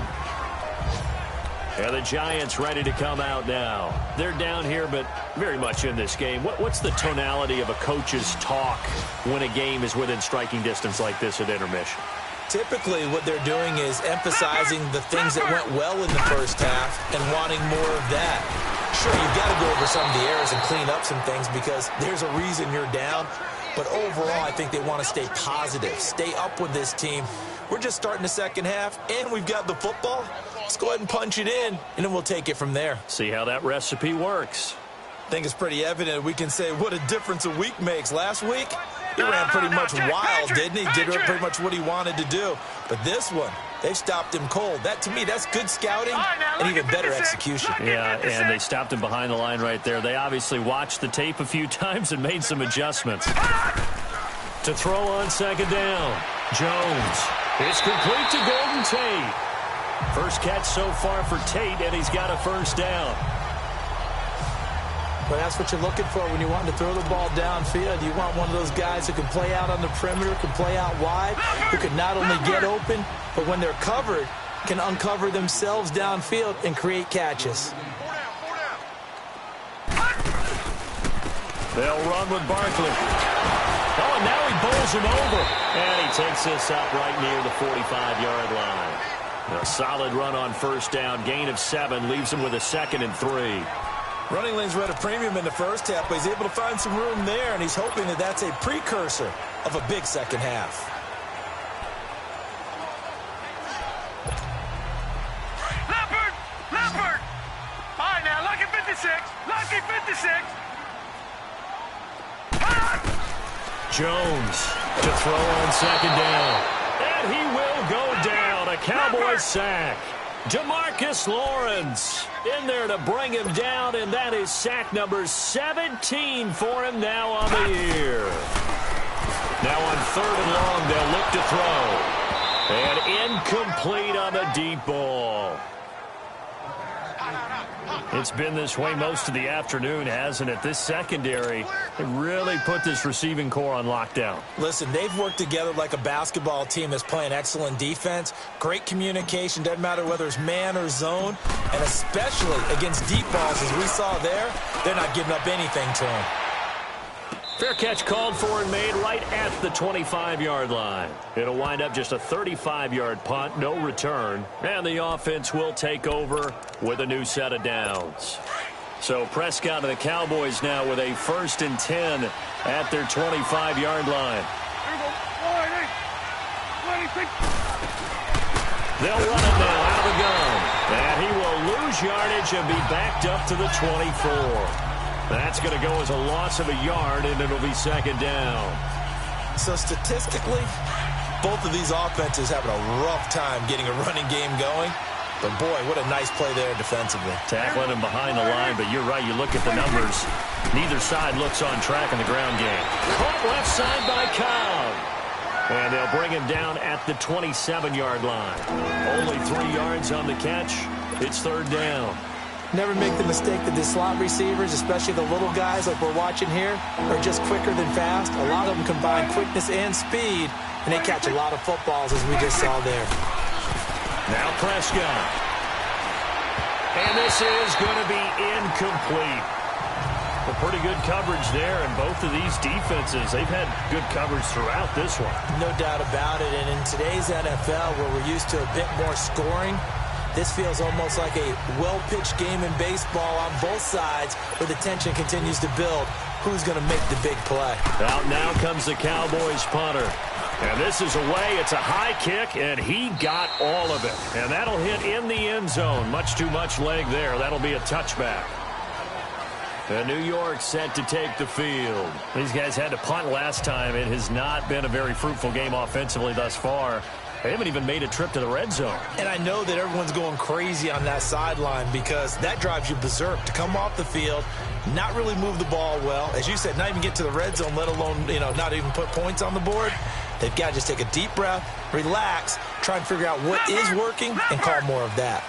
And the Giants ready to come out now. They're down here, but very much in this game. What's the tonality of a coach's talk when a game is within striking distance like this at intermission? Typically, what they're doing is emphasizing the things that went well in the first half and wanting more of that. Sure, you've got to go over some of the errors and clean up some things because there's a reason you're down. But overall, I think they want to stay positive, stay up with this team. We're just starting the second half, and we've got the football. Let's go ahead and punch it in, and then we'll take it from there. See how that recipe works. I think it's pretty evident we can say what a difference a week makes. Last week, he ran pretty much wild, didn't he? Did pretty much what he wanted to do. But this one, they've stopped him cold. That, to me, that's good scouting and even better execution. Yeah, and they stopped him behind the line right there. They obviously watched the tape a few times and made some adjustments. To throw on second down, Jones. It's complete to Golden Tate. First catch so far for Tate, and he's got a first down. But that's what you're looking for when you want to throw the ball downfield. You want one of those guys who can play out on the perimeter, can play out wide, who can not only get open, but when they're covered, can uncover themselves downfield and create catches. They'll run with Barkley. Oh, and now he bowls him over. And he takes this up right near the 45-yard line. A solid run on first down. Gain of 7 leaves him with a 2nd and 3. Running lanes were at a premium in the first half, but he's able to find some room there, and he's hoping that that's a precursor of a big second half. Leopard! All right, now, lucky 56. Lucky 56. Jones to throw on second down. And he will go down. A Cowboy sack. DeMarcus Lawrence in there to bring him down, and that is sack number 17 for him now on the year. Now on 3rd and long, they'll look to throw. And incomplete on the deep ball. It's been this way most of the afternoon, hasn't it? This secondary really put this receiving core on lockdown. Listen, they've worked together like a basketball team that's playing excellent defense. Great communication, doesn't matter whether it's man or zone. And especially against deep balls, as we saw there, they're not giving up anything to them. Fair catch called for and made right at the 25-yard line. It'll wind up just a 35-yard punt, no return. And the offense will take over with a new set of downs. So Prescott and the Cowboys now with a 1st and 10 at their 25-yard line. They'll run it now out of the gun. And he will lose yardage and be backed up to the 24. That's going to go as a loss of a yard, and it'll be 2nd down. So statistically, both of these offenses having a rough time getting a running game going. But, boy, what a nice play there defensively. Tackling him behind the line, but you're right. You look at the numbers. Neither side looks on track in the ground game. Caught left side by Cobb. And they'll bring him down at the 27-yard line. Only 3 yards on the catch. It's 3rd down. Never make the mistake that the slot receivers, especially the little guys like we're watching here, are just quicker than fast. A lot of them combine quickness and speed, and they catch a lot of footballs, as we just saw there. Now Prescott. And this is going to be incomplete. Well, pretty good coverage there, and both of these defenses, they've had good coverage throughout this one. No doubt about it, and in today's NFL, where we're used to a bit more scoring, this feels almost like a well-pitched game in baseball on both sides where the tension continues to build. Who's going to make the big play? Out now comes the Cowboys punter. And this is away. It's a high kick, and he got all of it. And that'll hit in the end zone. Much too much leg there. That'll be a touchback. And New York set to take the field. These guys had to punt last time. It has not been a very fruitful game offensively thus far. They haven't even made a trip to the red zone. And I know that everyone's going crazy on that sideline because that drives you berserk to come off the field, not really move the ball well. As you said, not even get to the red zone, let alone, not even put points on the board. They've got to just take a deep breath, relax, try and figure out what is working, and call more of that.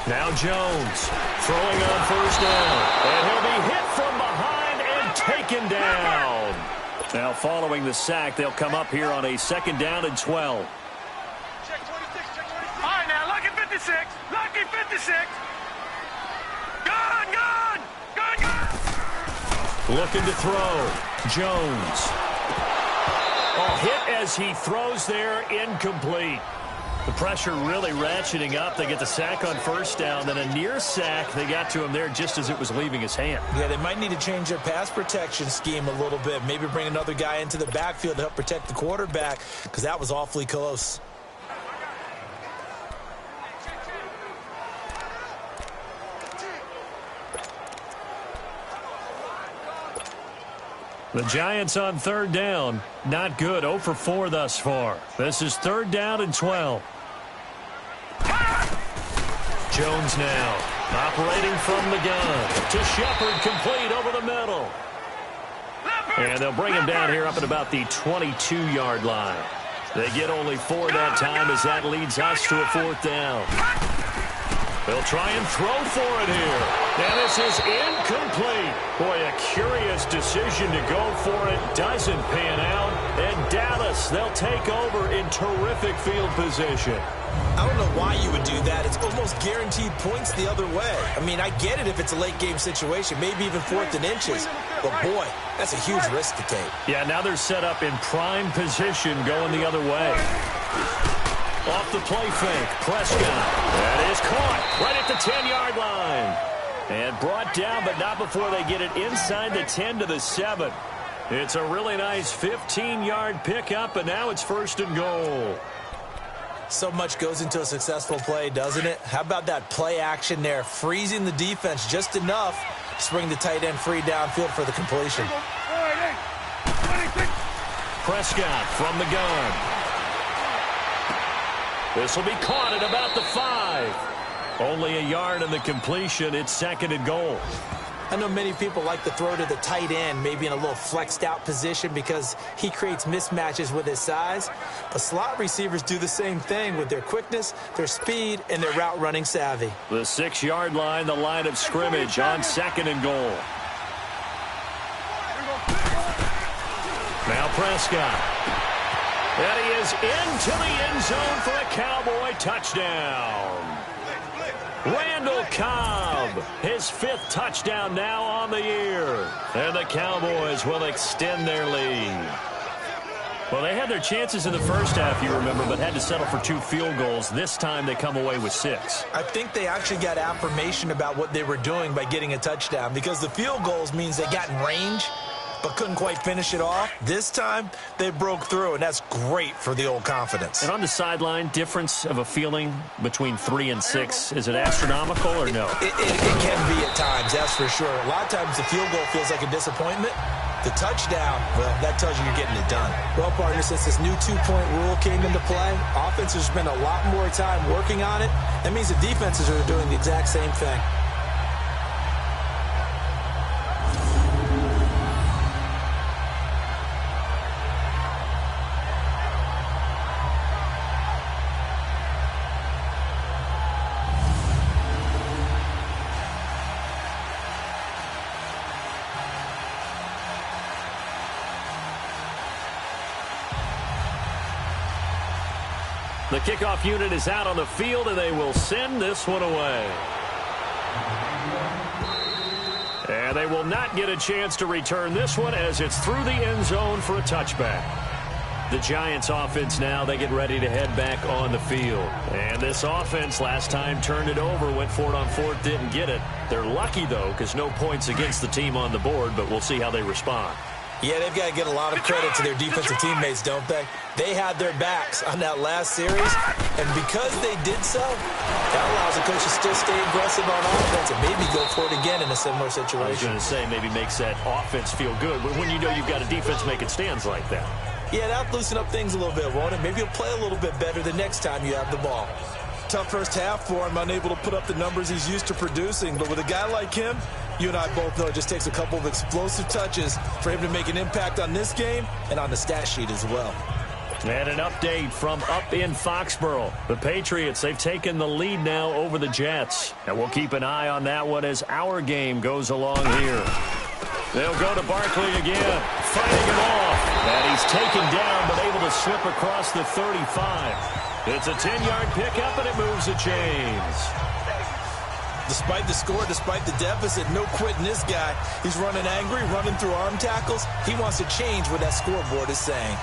Now Jones throwing on first down. And he'll be hit from behind and taken down. Now following the sack, they'll come up here on a 2nd down and 12. Check 26, check 26. All right, now, lucky 56. Lucky 56. Gun. Looking to throw. Jones. Hit as he throws there, incomplete. The pressure really ratcheting up. They get the sack on first down, then a near sack. They got to him there just as it was leaving his hand. Yeah, they might need to change their pass protection scheme a little bit. Maybe bring another guy into the backfield to help protect the quarterback because that was awfully close. The Giants on 3rd down. Not good. 0 for 4 thus far. This is 3rd down and 12. Jones now operating from the gun to Shepard, complete over the middle. And they'll bring him down here up at about the 22-yard line. They get only 4 that time as that leads us to a 4th down. They'll try and throw for it here. And this is incomplete. Boy, a curious decision to go for it. Doesn't pan out. And Dallas, they'll take over in terrific field position. I don't know why you would do that. It's almost guaranteed points the other way. I mean, I get it if it's a late game situation, maybe even 4th and inches. But, boy, that's a huge risk to take. Yeah, now they're set up in prime position going the other way. Off the play fake, Prescott. That is caught right at the 10-yard line. And brought down, but not before they get it inside the 10 to the 7. It's a really nice 15-yard pickup, and now it's 1st and goal. So much goes into a successful play, doesn't it? How about that play action there, freezing the defense just enough to bring the tight end free downfield for the completion. Prescott from the gun. This will be caught at about the 5. Only a yard on the completion. It's 2nd and goal. I know many people like to throw to the tight end, maybe in a little flexed out position because he creates mismatches with his size. But slot receivers do the same thing with their quickness, their speed, and their route running savvy. The 6-yard line, the line of scrimmage on 2nd and goal. Now Prescott. And he is into the end zone for a Cowboy touchdown. Randall Cobb, his 5th touchdown now on the year. And the Cowboys will extend their lead. Well, they had their chances in the first half, you remember, but had to settle for 2 field goals. This time they come away with 6. I think they actually got affirmation about what they were doing by getting a touchdown because the field goals means they got in range but couldn't quite finish it off. This time, they broke through, and that's great for the old confidence. And on the sideline, difference of a feeling between 3 and 6, is it astronomical or no? It can be at times, that's for sure. A lot of times the field goal feels like a disappointment. The touchdown, well, that tells you you're getting it done. Well, partner, since this new 2-point rule came into play, offenses spend a lot more time working on it. That means the defenses are doing the exact same thing. The kickoff unit is out on the field, and they will send this one away. And they will not get a chance to return this one as it's through the end zone for a touchback. The Giants offense now, they get ready to head back on the field. And this offense last time turned it over, went for it on 4th, didn't get it. They're lucky, though, because no points against the team on the board, but we'll see how they respond. Yeah, they've got to get a lot of credit to their defensive teammates, don't they? They had their backs on that last series, And because they did so, that allows the coach to still stay aggressive on offense and maybe go for it again in a similar situation. I was going to say maybe makes that offense feel good, but when you know you've got a defense making stands like that. Yeah, that'll loosen up things a little bit, won't it? Maybe you'll play a little bit better the next time you have the ball. Tough first half for him, unable to put up the numbers he's used to producing. But with a guy like him, you and I both know it just takes a couple of explosive touches for him to make an impact on this game and on the stat sheet as well. And an update from up in Foxborough. The Patriots, they've taken the lead now over the Jets. And we'll keep an eye on that one as our game goes along here. They'll go to Barkley again, fighting him off. And he's taken down, but able to slip across the 35. It's a 10-yard pickup, and it moves the chains. Despite the score, despite the deficit, no quitting this guy. He's running angry, running through arm tackles. He wants to change what that scoreboard is saying.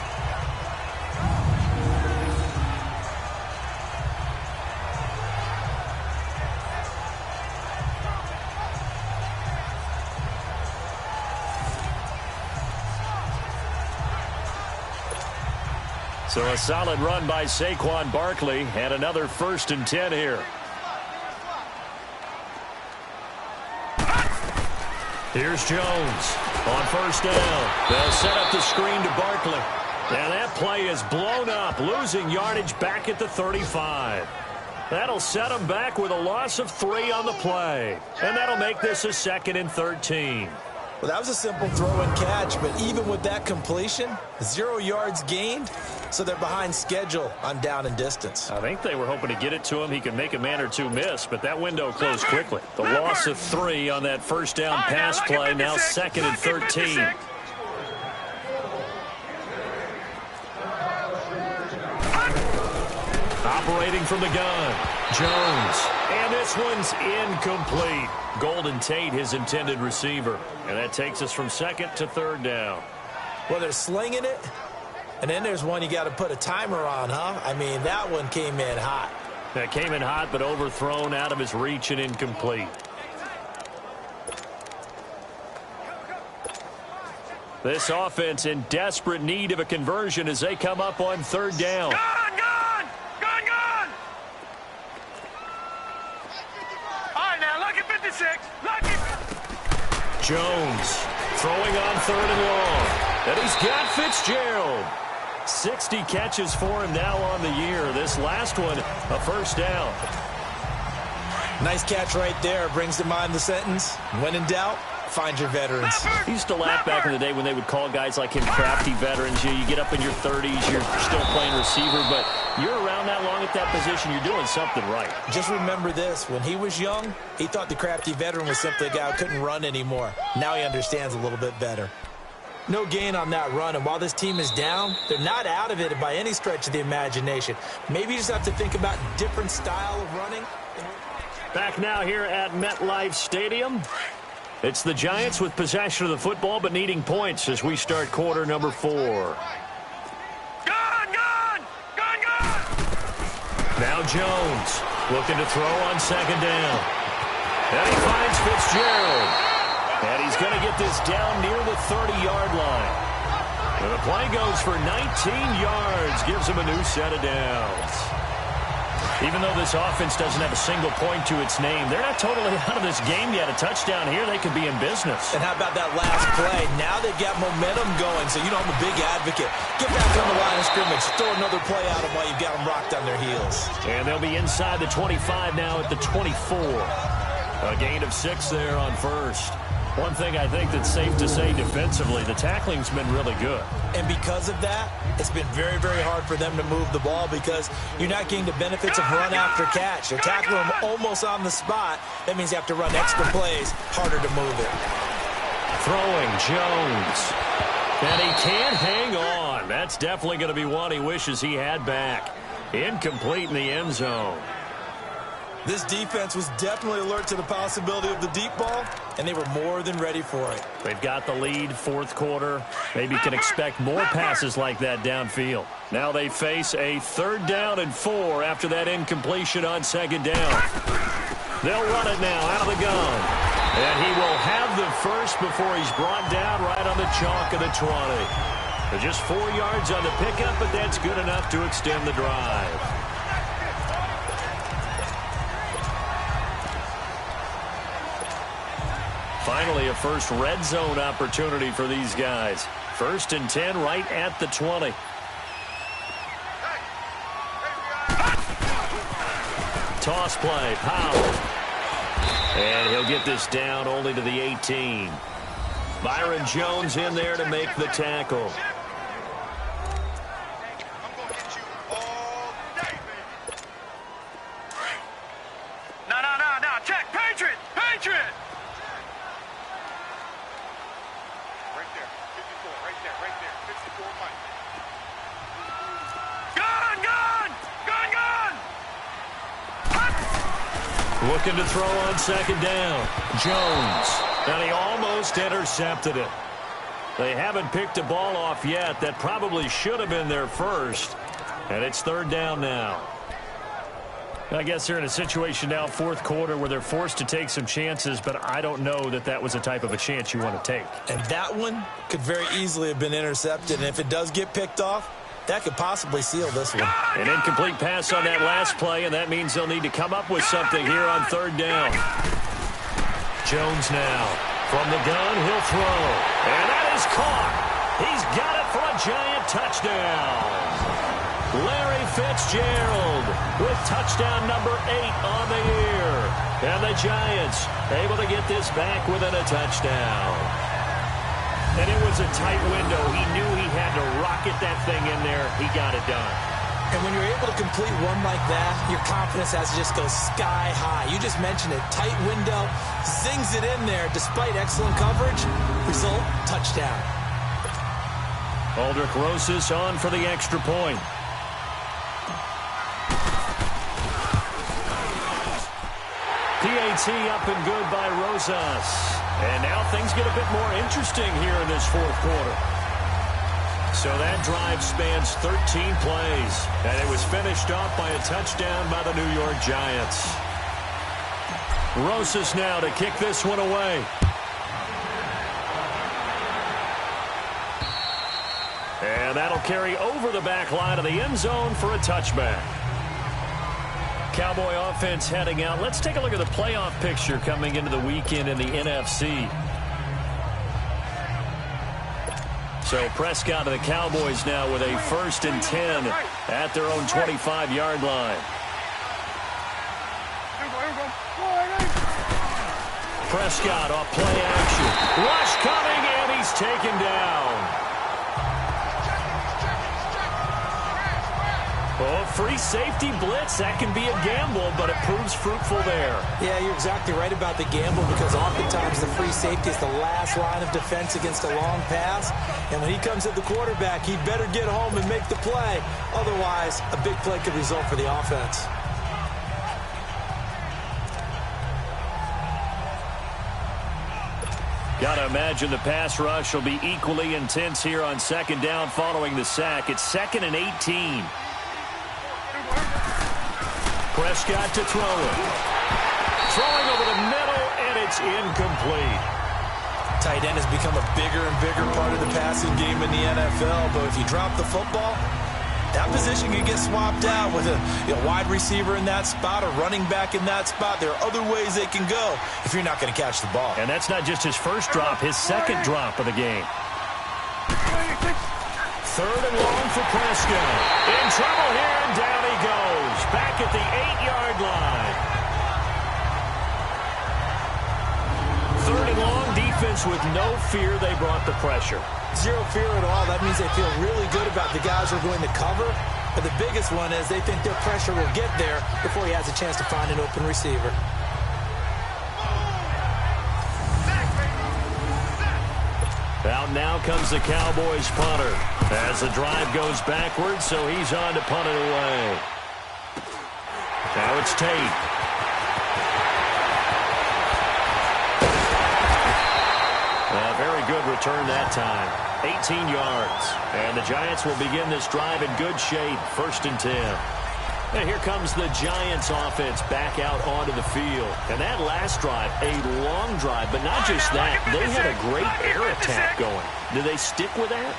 So a solid run by Saquon Barkley and another 1st and 10 here. Here's Jones on 1st down. They'll set up the screen to Barkley. And that play is blown up, losing yardage back at the 35. That'll set them back with a loss of 3 on the play. And that'll make this a 2nd and 13. Well, that was a simple throw and catch, but even with that completion, 0 yards gained, so they're behind schedule on down and distance. I think they were hoping to get it to him. He could make a man or two miss, but that window closed quickly. The loss of 3 on that 1st down pass play, now 2nd and 13. Operating from the gun, Jones. And this one's incomplete. Golden Tate, his intended receiver. And that takes us from 2nd to 3rd down. Well, they're slinging it. And then there's one you got to put a timer on, huh? I mean, that one came in hot. That came in hot, but overthrown, out of his reach, and incomplete. This offense in desperate need of a conversion as they come up on 3rd down. Gone! All right, now, look at 56. Look at... Jones throwing on 3rd and long. And he's got Fitzgerald. 60 catches for him now on the year. This last one, a 1st down. Nice catch right there. Brings to mind the sentence, when in doubt, find your veterans. He used to laugh back in the day when they would call guys like him crafty veterans. You get up in your 30s, you're still playing receiver, but you're around that long at that position, you're doing something right. Just remember this. When he was young, he thought the crafty veteran was simply a guy who couldn't run anymore. Now he understands a little bit better. No gain on that run, and while this team is down, they're not out of it by any stretch of the imagination. Maybe you just have to think about different style of running. Back now here at MetLife Stadium. It's the Giants with possession of the football, but needing points as we start quarter number 4. Gone! Now Jones looking to throw on 2nd down. And he finds Fitzgerald. And he's going to get this down near the 30-yard line. And the play goes for 19 yards, gives him a new set of downs. Even though this offense doesn't have a single point to its name, they're not totally out of this game yet. A touchdown here, they could be in business. And how about that last play? Now they've got momentum going, so you know I'm a big advocate. Get back on the line of scrimmage. Throw another play at them while you've got them rocked on their heels. And they'll be inside the 25 now at the 24. A gain of 6 there on 1st. One thing I think that's safe to say defensively, the tackling's been really good. And because of that, it's been very, very hard for them to move the ball because you're not getting the benefits of run after catch. They're tackling them almost on the spot. That means you have to run extra plays, harder to move it. Throwing Jones. And he can't hang on. That's definitely going to be one he wishes he had back. Incomplete in the end zone. This defense was definitely alert to the possibility of the deep ball, and they were more than ready for it. They've got the lead, 4th quarter. Maybe can expect more passes like that downfield. Now they face a 3rd down and 4 after that incompletion on 2nd down. They'll run it now out of the gun. And he will have the first before he's brought down right on the chalk of the 20. Just 4 yards on the pickup, but that's good enough to extend the drive. Finally, a first red zone opportunity for these guys. 1st and 10 right at the 20. Toss play, Powell. And he'll get this down only to the 18. Byron Jones in there to make the tackle. No, check, Patriot! Patriot! Right there, 54, right there, 54, Mike. Gun! Looking to throw on 2nd down. Jones. And he almost intercepted it. They haven't picked a ball off yet. That probably should have been their first. And it's 3rd down now. I guess they're in a situation now, 4th quarter, where they're forced to take some chances, but I don't know that that was the type of a chance you want to take. And that one could very easily have been intercepted. And if it does get picked off, that could possibly seal this one. An incomplete pass on that last play, and that means they'll need to come up with something here on 3rd down. Jones now. From the gun, he'll throw. And that is caught. He's got it for a giant touchdown. Larry Fitzgerald with touchdown number 8 on the year. And the Giants able to get this back within a touchdown. And it was a tight window. He knew he had to rocket that thing in there. He got it done. And when you're able to complete one like that, your confidence has to just go sky high. You just mentioned it. Tight window, zings it in there despite excellent coverage. Result, touchdown. Aldrich Rosas on for the extra point. PAT up and good by Rosas. And now things get a bit more interesting here in this 4th quarter. So that drive spans 13 plays, and it was finished off by a touchdown by the New York Giants. Rosas now to kick this one away. And that'll carry over the back line of the end zone for a touchback. Cowboy offense heading out. Let's take a look at the playoff picture coming into the weekend in the NFC. So Prescott and the Cowboys now with a 1st and 10 at their own 25-yard line. Prescott off play action. Rush coming, and he's taken down. Oh, free safety blitz. That can be a gamble, but it proves fruitful there. Yeah, you're exactly right about the gamble because oftentimes the free safety is the last line of defense against a long pass. And when he comes at the quarterback, he better get home and make the play. Otherwise, a big play could result for the offense. Got to imagine the pass rush will be equally intense here on 2nd down following the sack. It's 2nd and 18. Prescott to throw it. Throwing over the middle, and it's incomplete. Tight end has become a bigger and bigger part of the passing game in the NFL, but if you drop the football, that position can get swapped out with a wide receiver in that spot, a running back in that spot. There are other ways they can go if you're not going to catch the ball. And that's not just his first drop, his 2nd drop of the game. 3rd and long for Prescott. In trouble here, and down he goes. Back at the 8-yard line. 3rd and long, defense with no fear. They brought the pressure. Zero fear at all. That means they feel really good about the guys who are going to cover. But the biggest one is they think their pressure will get there before he has a chance to find an open receiver. Out now comes the Cowboys punter as the drive goes backwards, so he's on to punt it away. Now it's Tate. A very good return that time. 18 yards. And the Giants will begin this drive in good shape. 1st and 10. And here comes the Giants offense back out onto the field. And that last drive, a long drive, but not just that. They had a great air attack going. Do they stick with that?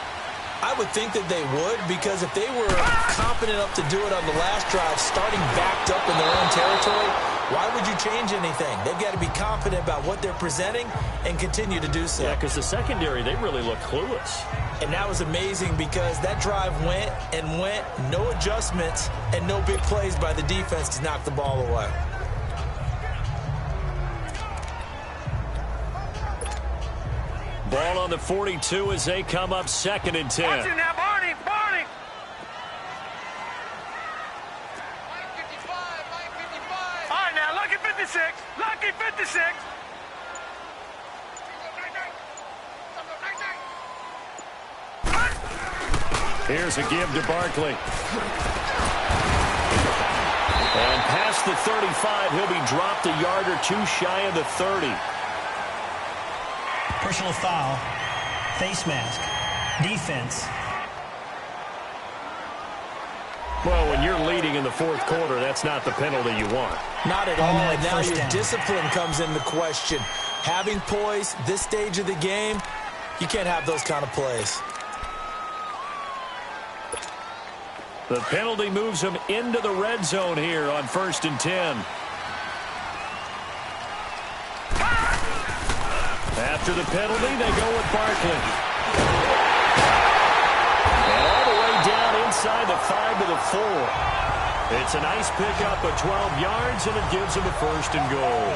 I would think that they would, because if they were confident enough to do it on the last drive, starting backed up in their own territory, Why would you change anything? They've got to be confident about what they're presenting and continue to do so. Yeah, because the secondary, they really look clueless. And that was amazing because that drive went and went, no adjustments, and no big plays by the defense to knock the ball away. Ball on the 42 as they come up 2nd and 10. Watch it now, Barney, Barney. All right, now, lucky 56. Lucky 56. Here's a give to Barkley. And past the 35, he'll be dropped a yard or two shy of the 30. Personal foul. Face mask. Defense. Well, when you're leading in the 4th quarter, that's not the penalty you want. Not at all, and now first your down. discipline comes into question. Having poise, this stage of the game, you can't have those kind of plays. The penalty moves him into the red zone here on 1st and 10. After the penalty, they go with Barkley. And all the way down inside the 5 to the 4. It's a nice pickup of 12 yards, and it gives him a 1st and goal.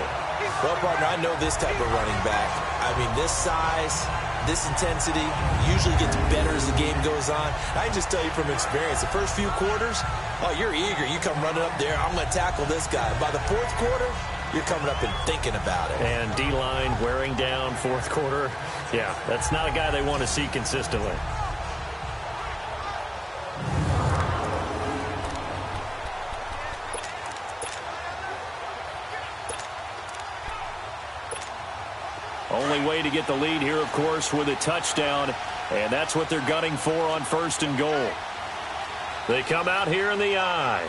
Well, partner, I know this type of running back. I mean, this size, this intensity usually gets better as the game goes on. I can just tell you from experience, the first few quarters, oh, you're eager. You come running up there, I'm going to tackle this guy. By the 4th quarter, you're coming up and thinking about it. And D-line wearing down 4th quarter. Yeah, that's not a guy they want to see consistently. Only way to get the lead here, of course, with a touchdown. And that's what they're gunning for on 1st and goal. They come out here in the eye.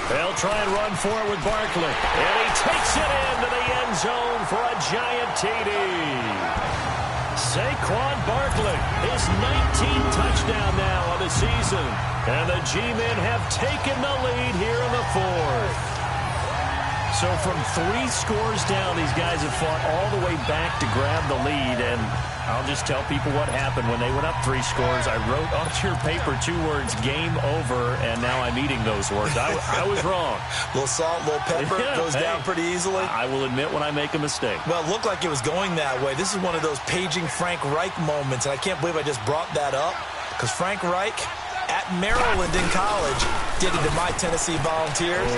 They'll try and run for it with Barkley. And he takes it into the end zone for a giant TD. Saquon Barkley, his 19th touchdown now of the season. And the G-men have taken the lead here in the 4th. So from 3 scores down, these guys have fought all the way back to grab the lead. And I'll just tell people what happened when they went up 3 scores. I wrote on your paper 2 words, game over, and now I'm eating those words. I was wrong. A little salt, a little pepper, goes down pretty easily. I will admit when I make a mistake. Well, it looked like it was going that way. This is one of those paging Frank Reich moments, and I can't believe I just brought that up, because Frank Reich at Maryland in college did it to my Tennessee Volunteers,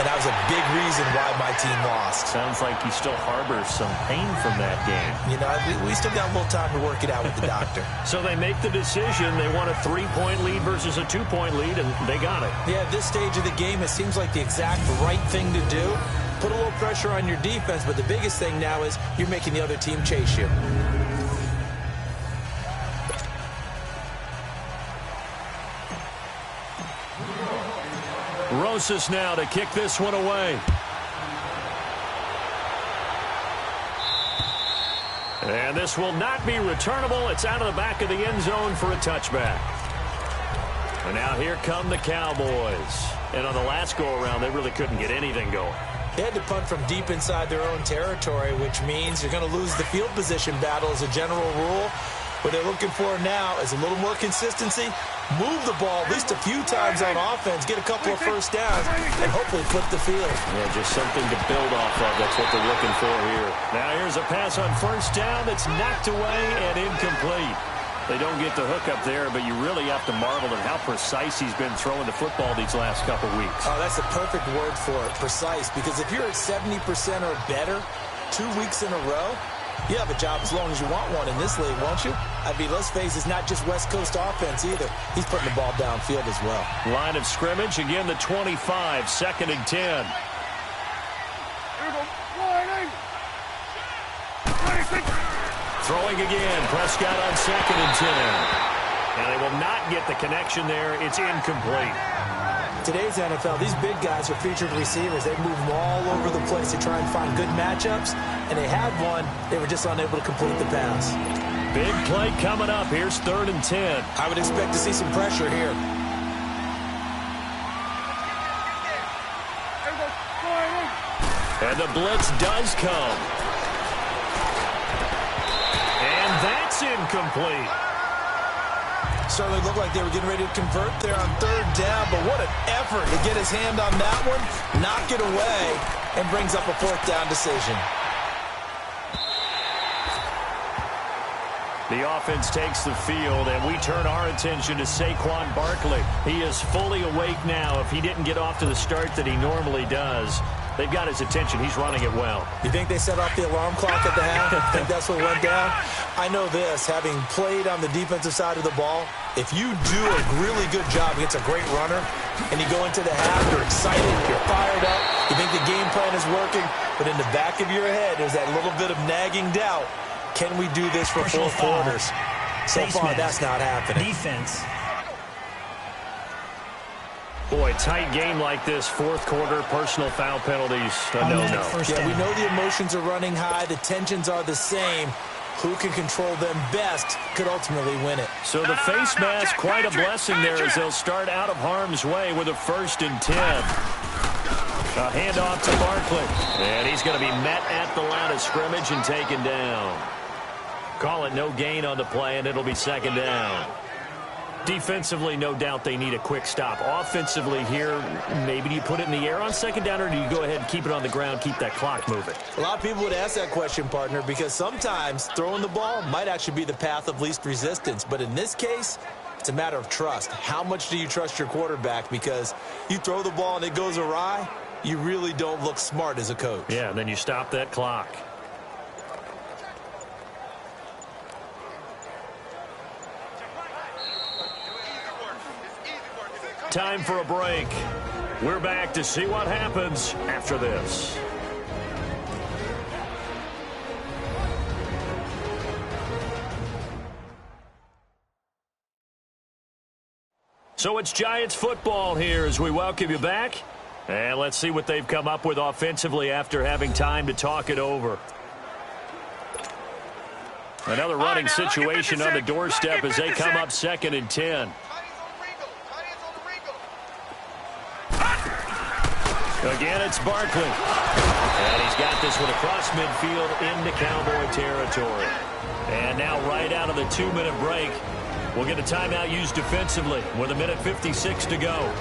and that was a big reason why my team lost. Sounds like he still harbors some pain from that game. You know, we still got a little time to work it out with the doctor. So they make the decision. They want a 3-point lead versus a 2-point lead, and they got it. Yeah, at this stage of the game, it seems like the exact right thing to do. Put a little pressure on your defense, but the biggest thing now is you're making the other team chase you. Rosas now to kick this one away. And this will not be returnable. It's out of the back of the end zone for a touchback. And now here come the Cowboys. And on the last go-around, they really couldn't get anything going. They had to punt from deep inside their own territory, which means you're going to lose the field position battle as a general rule. What they're looking for now is a little more consistency, move the ball at least a few times on offense, get a couple of first downs, and hopefully flip the field. Yeah, just something to build off of. That's what they're looking for here. Now here's a pass on 1st down that's knocked away and incomplete. They don't get the hook up there, but you really have to marvel at how precise he's been throwing the football these last couple weeks. Oh, that's the perfect word for it, precise, because if you're at 70% or better 2 weeks in a row, you have a job as long as you want one in this league, won't you? I mean, let's face it, it's not just West Coast offense either. He's putting the ball downfield as well. Line of scrimmage, again the 25, 2nd and 10. Throwing again, Prescott on 2nd and 10. And they will not get the connection there. It's incomplete. Today's NFL, these big guys are featured receivers. They move them all over the place to try and find good matchups, and they had one. They were just unable to complete the pass. Big play coming up. Here's 3rd and 10. I would expect to see some pressure here. the blitz does come. And that's incomplete. Certainly looked like they were getting ready to convert there on third down, but what an effort to get his hand on that one, knock it away, and brings up a fourth down decision. The offense takes the field, and we turn our attention to Saquon Barkley. He is fully awake now. If he didn't get off to the start that he normally does, they've got his attention. He's running it well. You think they set off the alarm clock at the half? I think that's what went down? I know this, having played on the defensive side of the ball, if you do a really good job against a great runner, and you go into the half, you're excited, you're fired up, you think the game plan is working, but in the back of your head, there's that little bit of nagging doubt. Can we do this for four quarters? So far, that's not happening. Defense. Boy, tight game like this, fourth quarter, personal foul penalties, no. Yeah, we know the emotions are running high, the tensions are the same. Who can control them best could ultimately win it. So the face mask, quite a blessing there as they'll start out of harm's way with a 1st and 10. A handoff to Barkley. And he's going to be met at the line of scrimmage and taken down. Call it no gain on the play, and it'll be 2nd down. Defensively, no doubt they need a quick stop. Offensively here, maybe do you put it in the air on 2nd down, or do you go ahead and keep it on the ground, keep that clock moving? A lot of people would ask that question, partner, because sometimes throwing the ball might actually be the path of least resistance. But in this case, it's a matter of trust. How much do you trust your quarterback? Because you throw the ball and it goes awry, you really don't look smart as a coach. Yeah, and then you stop that clock. Time for a break. We're back to see what happens after this. So it's Giants football here as we welcome you back. And let's see what they've come up with offensively after having time to talk it over. Another running situation on the doorstep as they come up 2nd and 10. Again, it's Barkley. And he's got this one across midfield into Cowboy territory. And now right out of the 2-minute break, we'll get a timeout used defensively with 1:56 to go.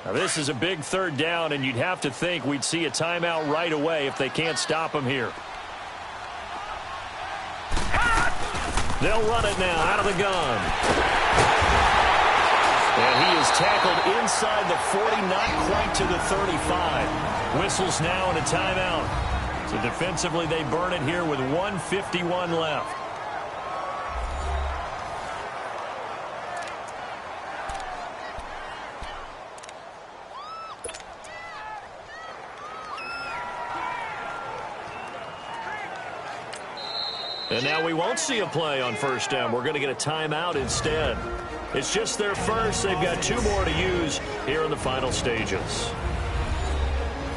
Now this is a big 3rd down, and you'd have to think we'd see a timeout right away if they can't stop him here. They'll run it now out of the gun. And he is tackled inside the 40, not quite to the 35. Whistles now and a timeout. So defensively, they burn it here with 1:51 left. And now we won't see a play on 1st down. We're going to get a timeout instead. It's just their first. They've got 2 more to use here in the final stages.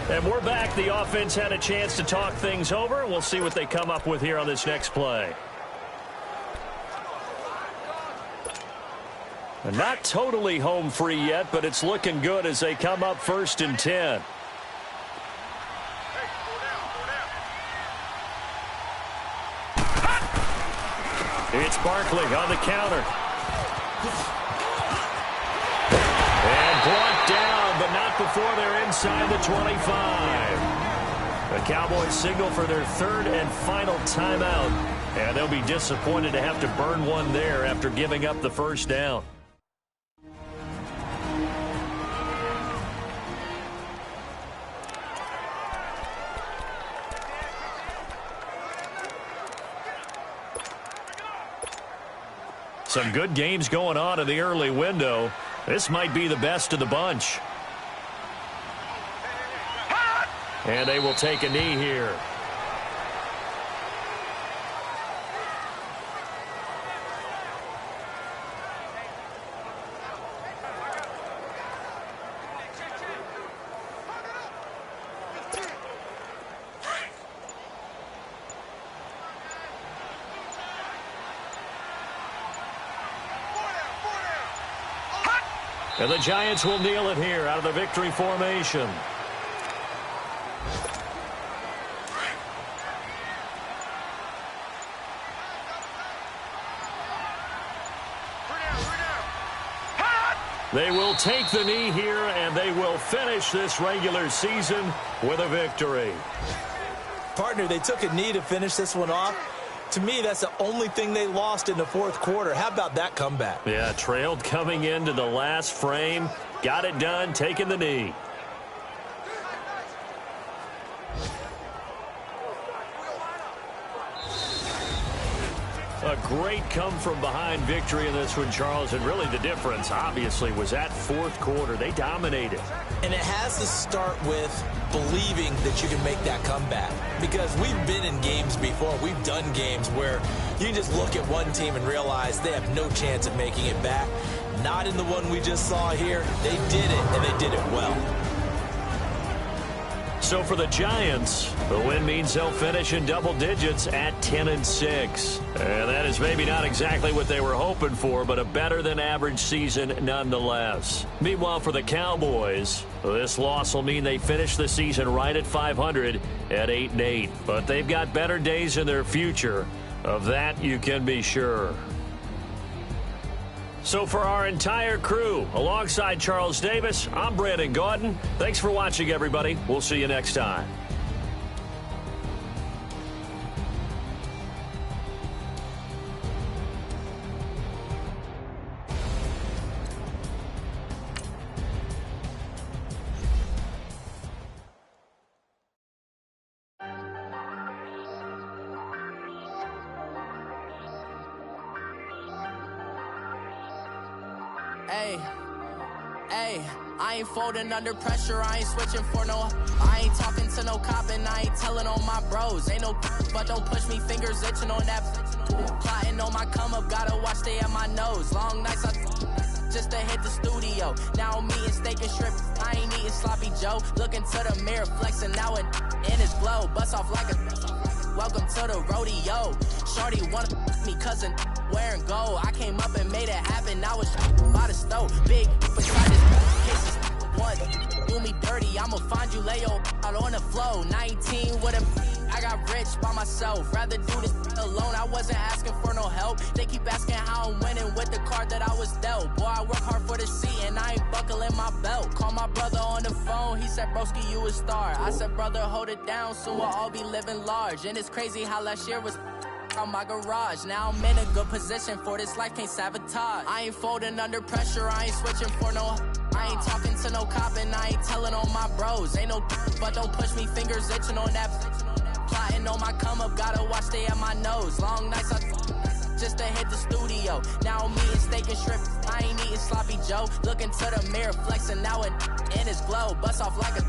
And we're back. The offense had a chance to talk things over. We'll see what they come up with here on this next play. And not totally home free yet, but it's looking good as they come up 1st and 10. It's Barkley on the counter. And brought down, but not before they're inside the 25. The Cowboys signal for their 3rd and final timeout. And they'll be disappointed to have to burn one there after giving up the 1st down. Some good games going on in the early window. This might be the best of the bunch. And they will take a knee here. And the Giants will kneel it here out of the victory formation. They will take the knee here, and they will finish this regular season with a victory. Partner, they took a knee to finish this one off. To me, that's the only thing they lost in the fourth quarter. How about that comeback? Yeah, trailed coming into the last frame. Got it done, taking the knee. A great come-from-behind victory in this one, Charles, and really the difference, obviously, was that fourth quarter. They dominated. And it has to start with believing that you can make that comeback. Because we've been in games before. We've done games where you just look at one team and realize they have no chance of making it back. Not in the one we just saw here. They did it, and they did it well. So for the Giants, the win means they'll finish in double digits at 10-6. And that is maybe not exactly what they were hoping for, but a better than average season nonetheless. Meanwhile, for the Cowboys, this loss will mean they finish the season right at 500 at 8-8. But they've got better days in their future. Of that, you can be sure. So for our entire crew, alongside Charles Davis, I'm Brandon Gaudin. Thanks for watching, everybody. We'll see you next time. Hey, I ain't folding under pressure, I ain't switching for no. I ain't talking to no cop and I ain't telling on my bros. Ain't no but don't push me, fingers itching on that. Plotting on my come up, gotta watch stay at my nose. Long nights just to hit the studio. Now I'm eating steak and shrimp, I ain't eating sloppy Joe. Looking to the mirror, flexing now and in his glow. Bust off like a welcome to the rodeo. Shorty wanna me cousin wearing gold. I came up and made it happen. I was by the stove. Big beside this cases. One, do me dirty. I'ma find you, lay your out on the flow. 19 with a I got rich by myself. Rather do this alone. I wasn't asking for no help. They keep asking how I'm winning with the card that I was dealt. Boy, I work hard for the seat and I ain't buckling my belt. Call my brother on the phone. He said, broski, you a star. I said, brother, hold it down. Soon we'll all be living large. And it's crazy how last year was on my garage. Now I'm in a good position for this life, can't sabotage. I ain't folding under pressure, I ain't switching for no. I ain't talking to no cop and I ain't telling on my bros. Ain't no but don't push me, fingers itching on that. Plotting on my come up, gotta watch stay at my nose. Long nights just to hit the studio. Now I'm eating steak and shrimp, I ain't eating sloppy Joe. Looking to the mirror, flexing now and in his glow. Bust off like a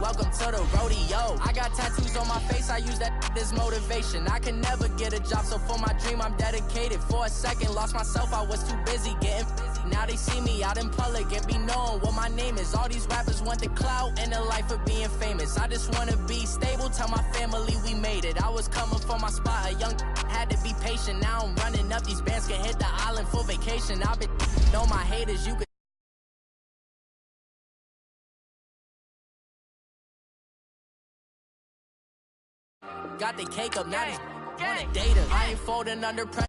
welcome to the rodeo. I got tattoos on my face, I use that as motivation. I can never get a job, so for my dream I'm dedicated. For a second, lost myself, I was too busy getting busy. Now they see me out in public and be knowing what my name is. All these rappers want the clout and the life of being famous. I just wanna be stable, tell my family we made it. I was coming for my spot, a young had to be patient. Now I'm running up, these bands can hit the island for vacation. I've been know my haters, you could got the cake up, now they want data. I ain't folding under pressure.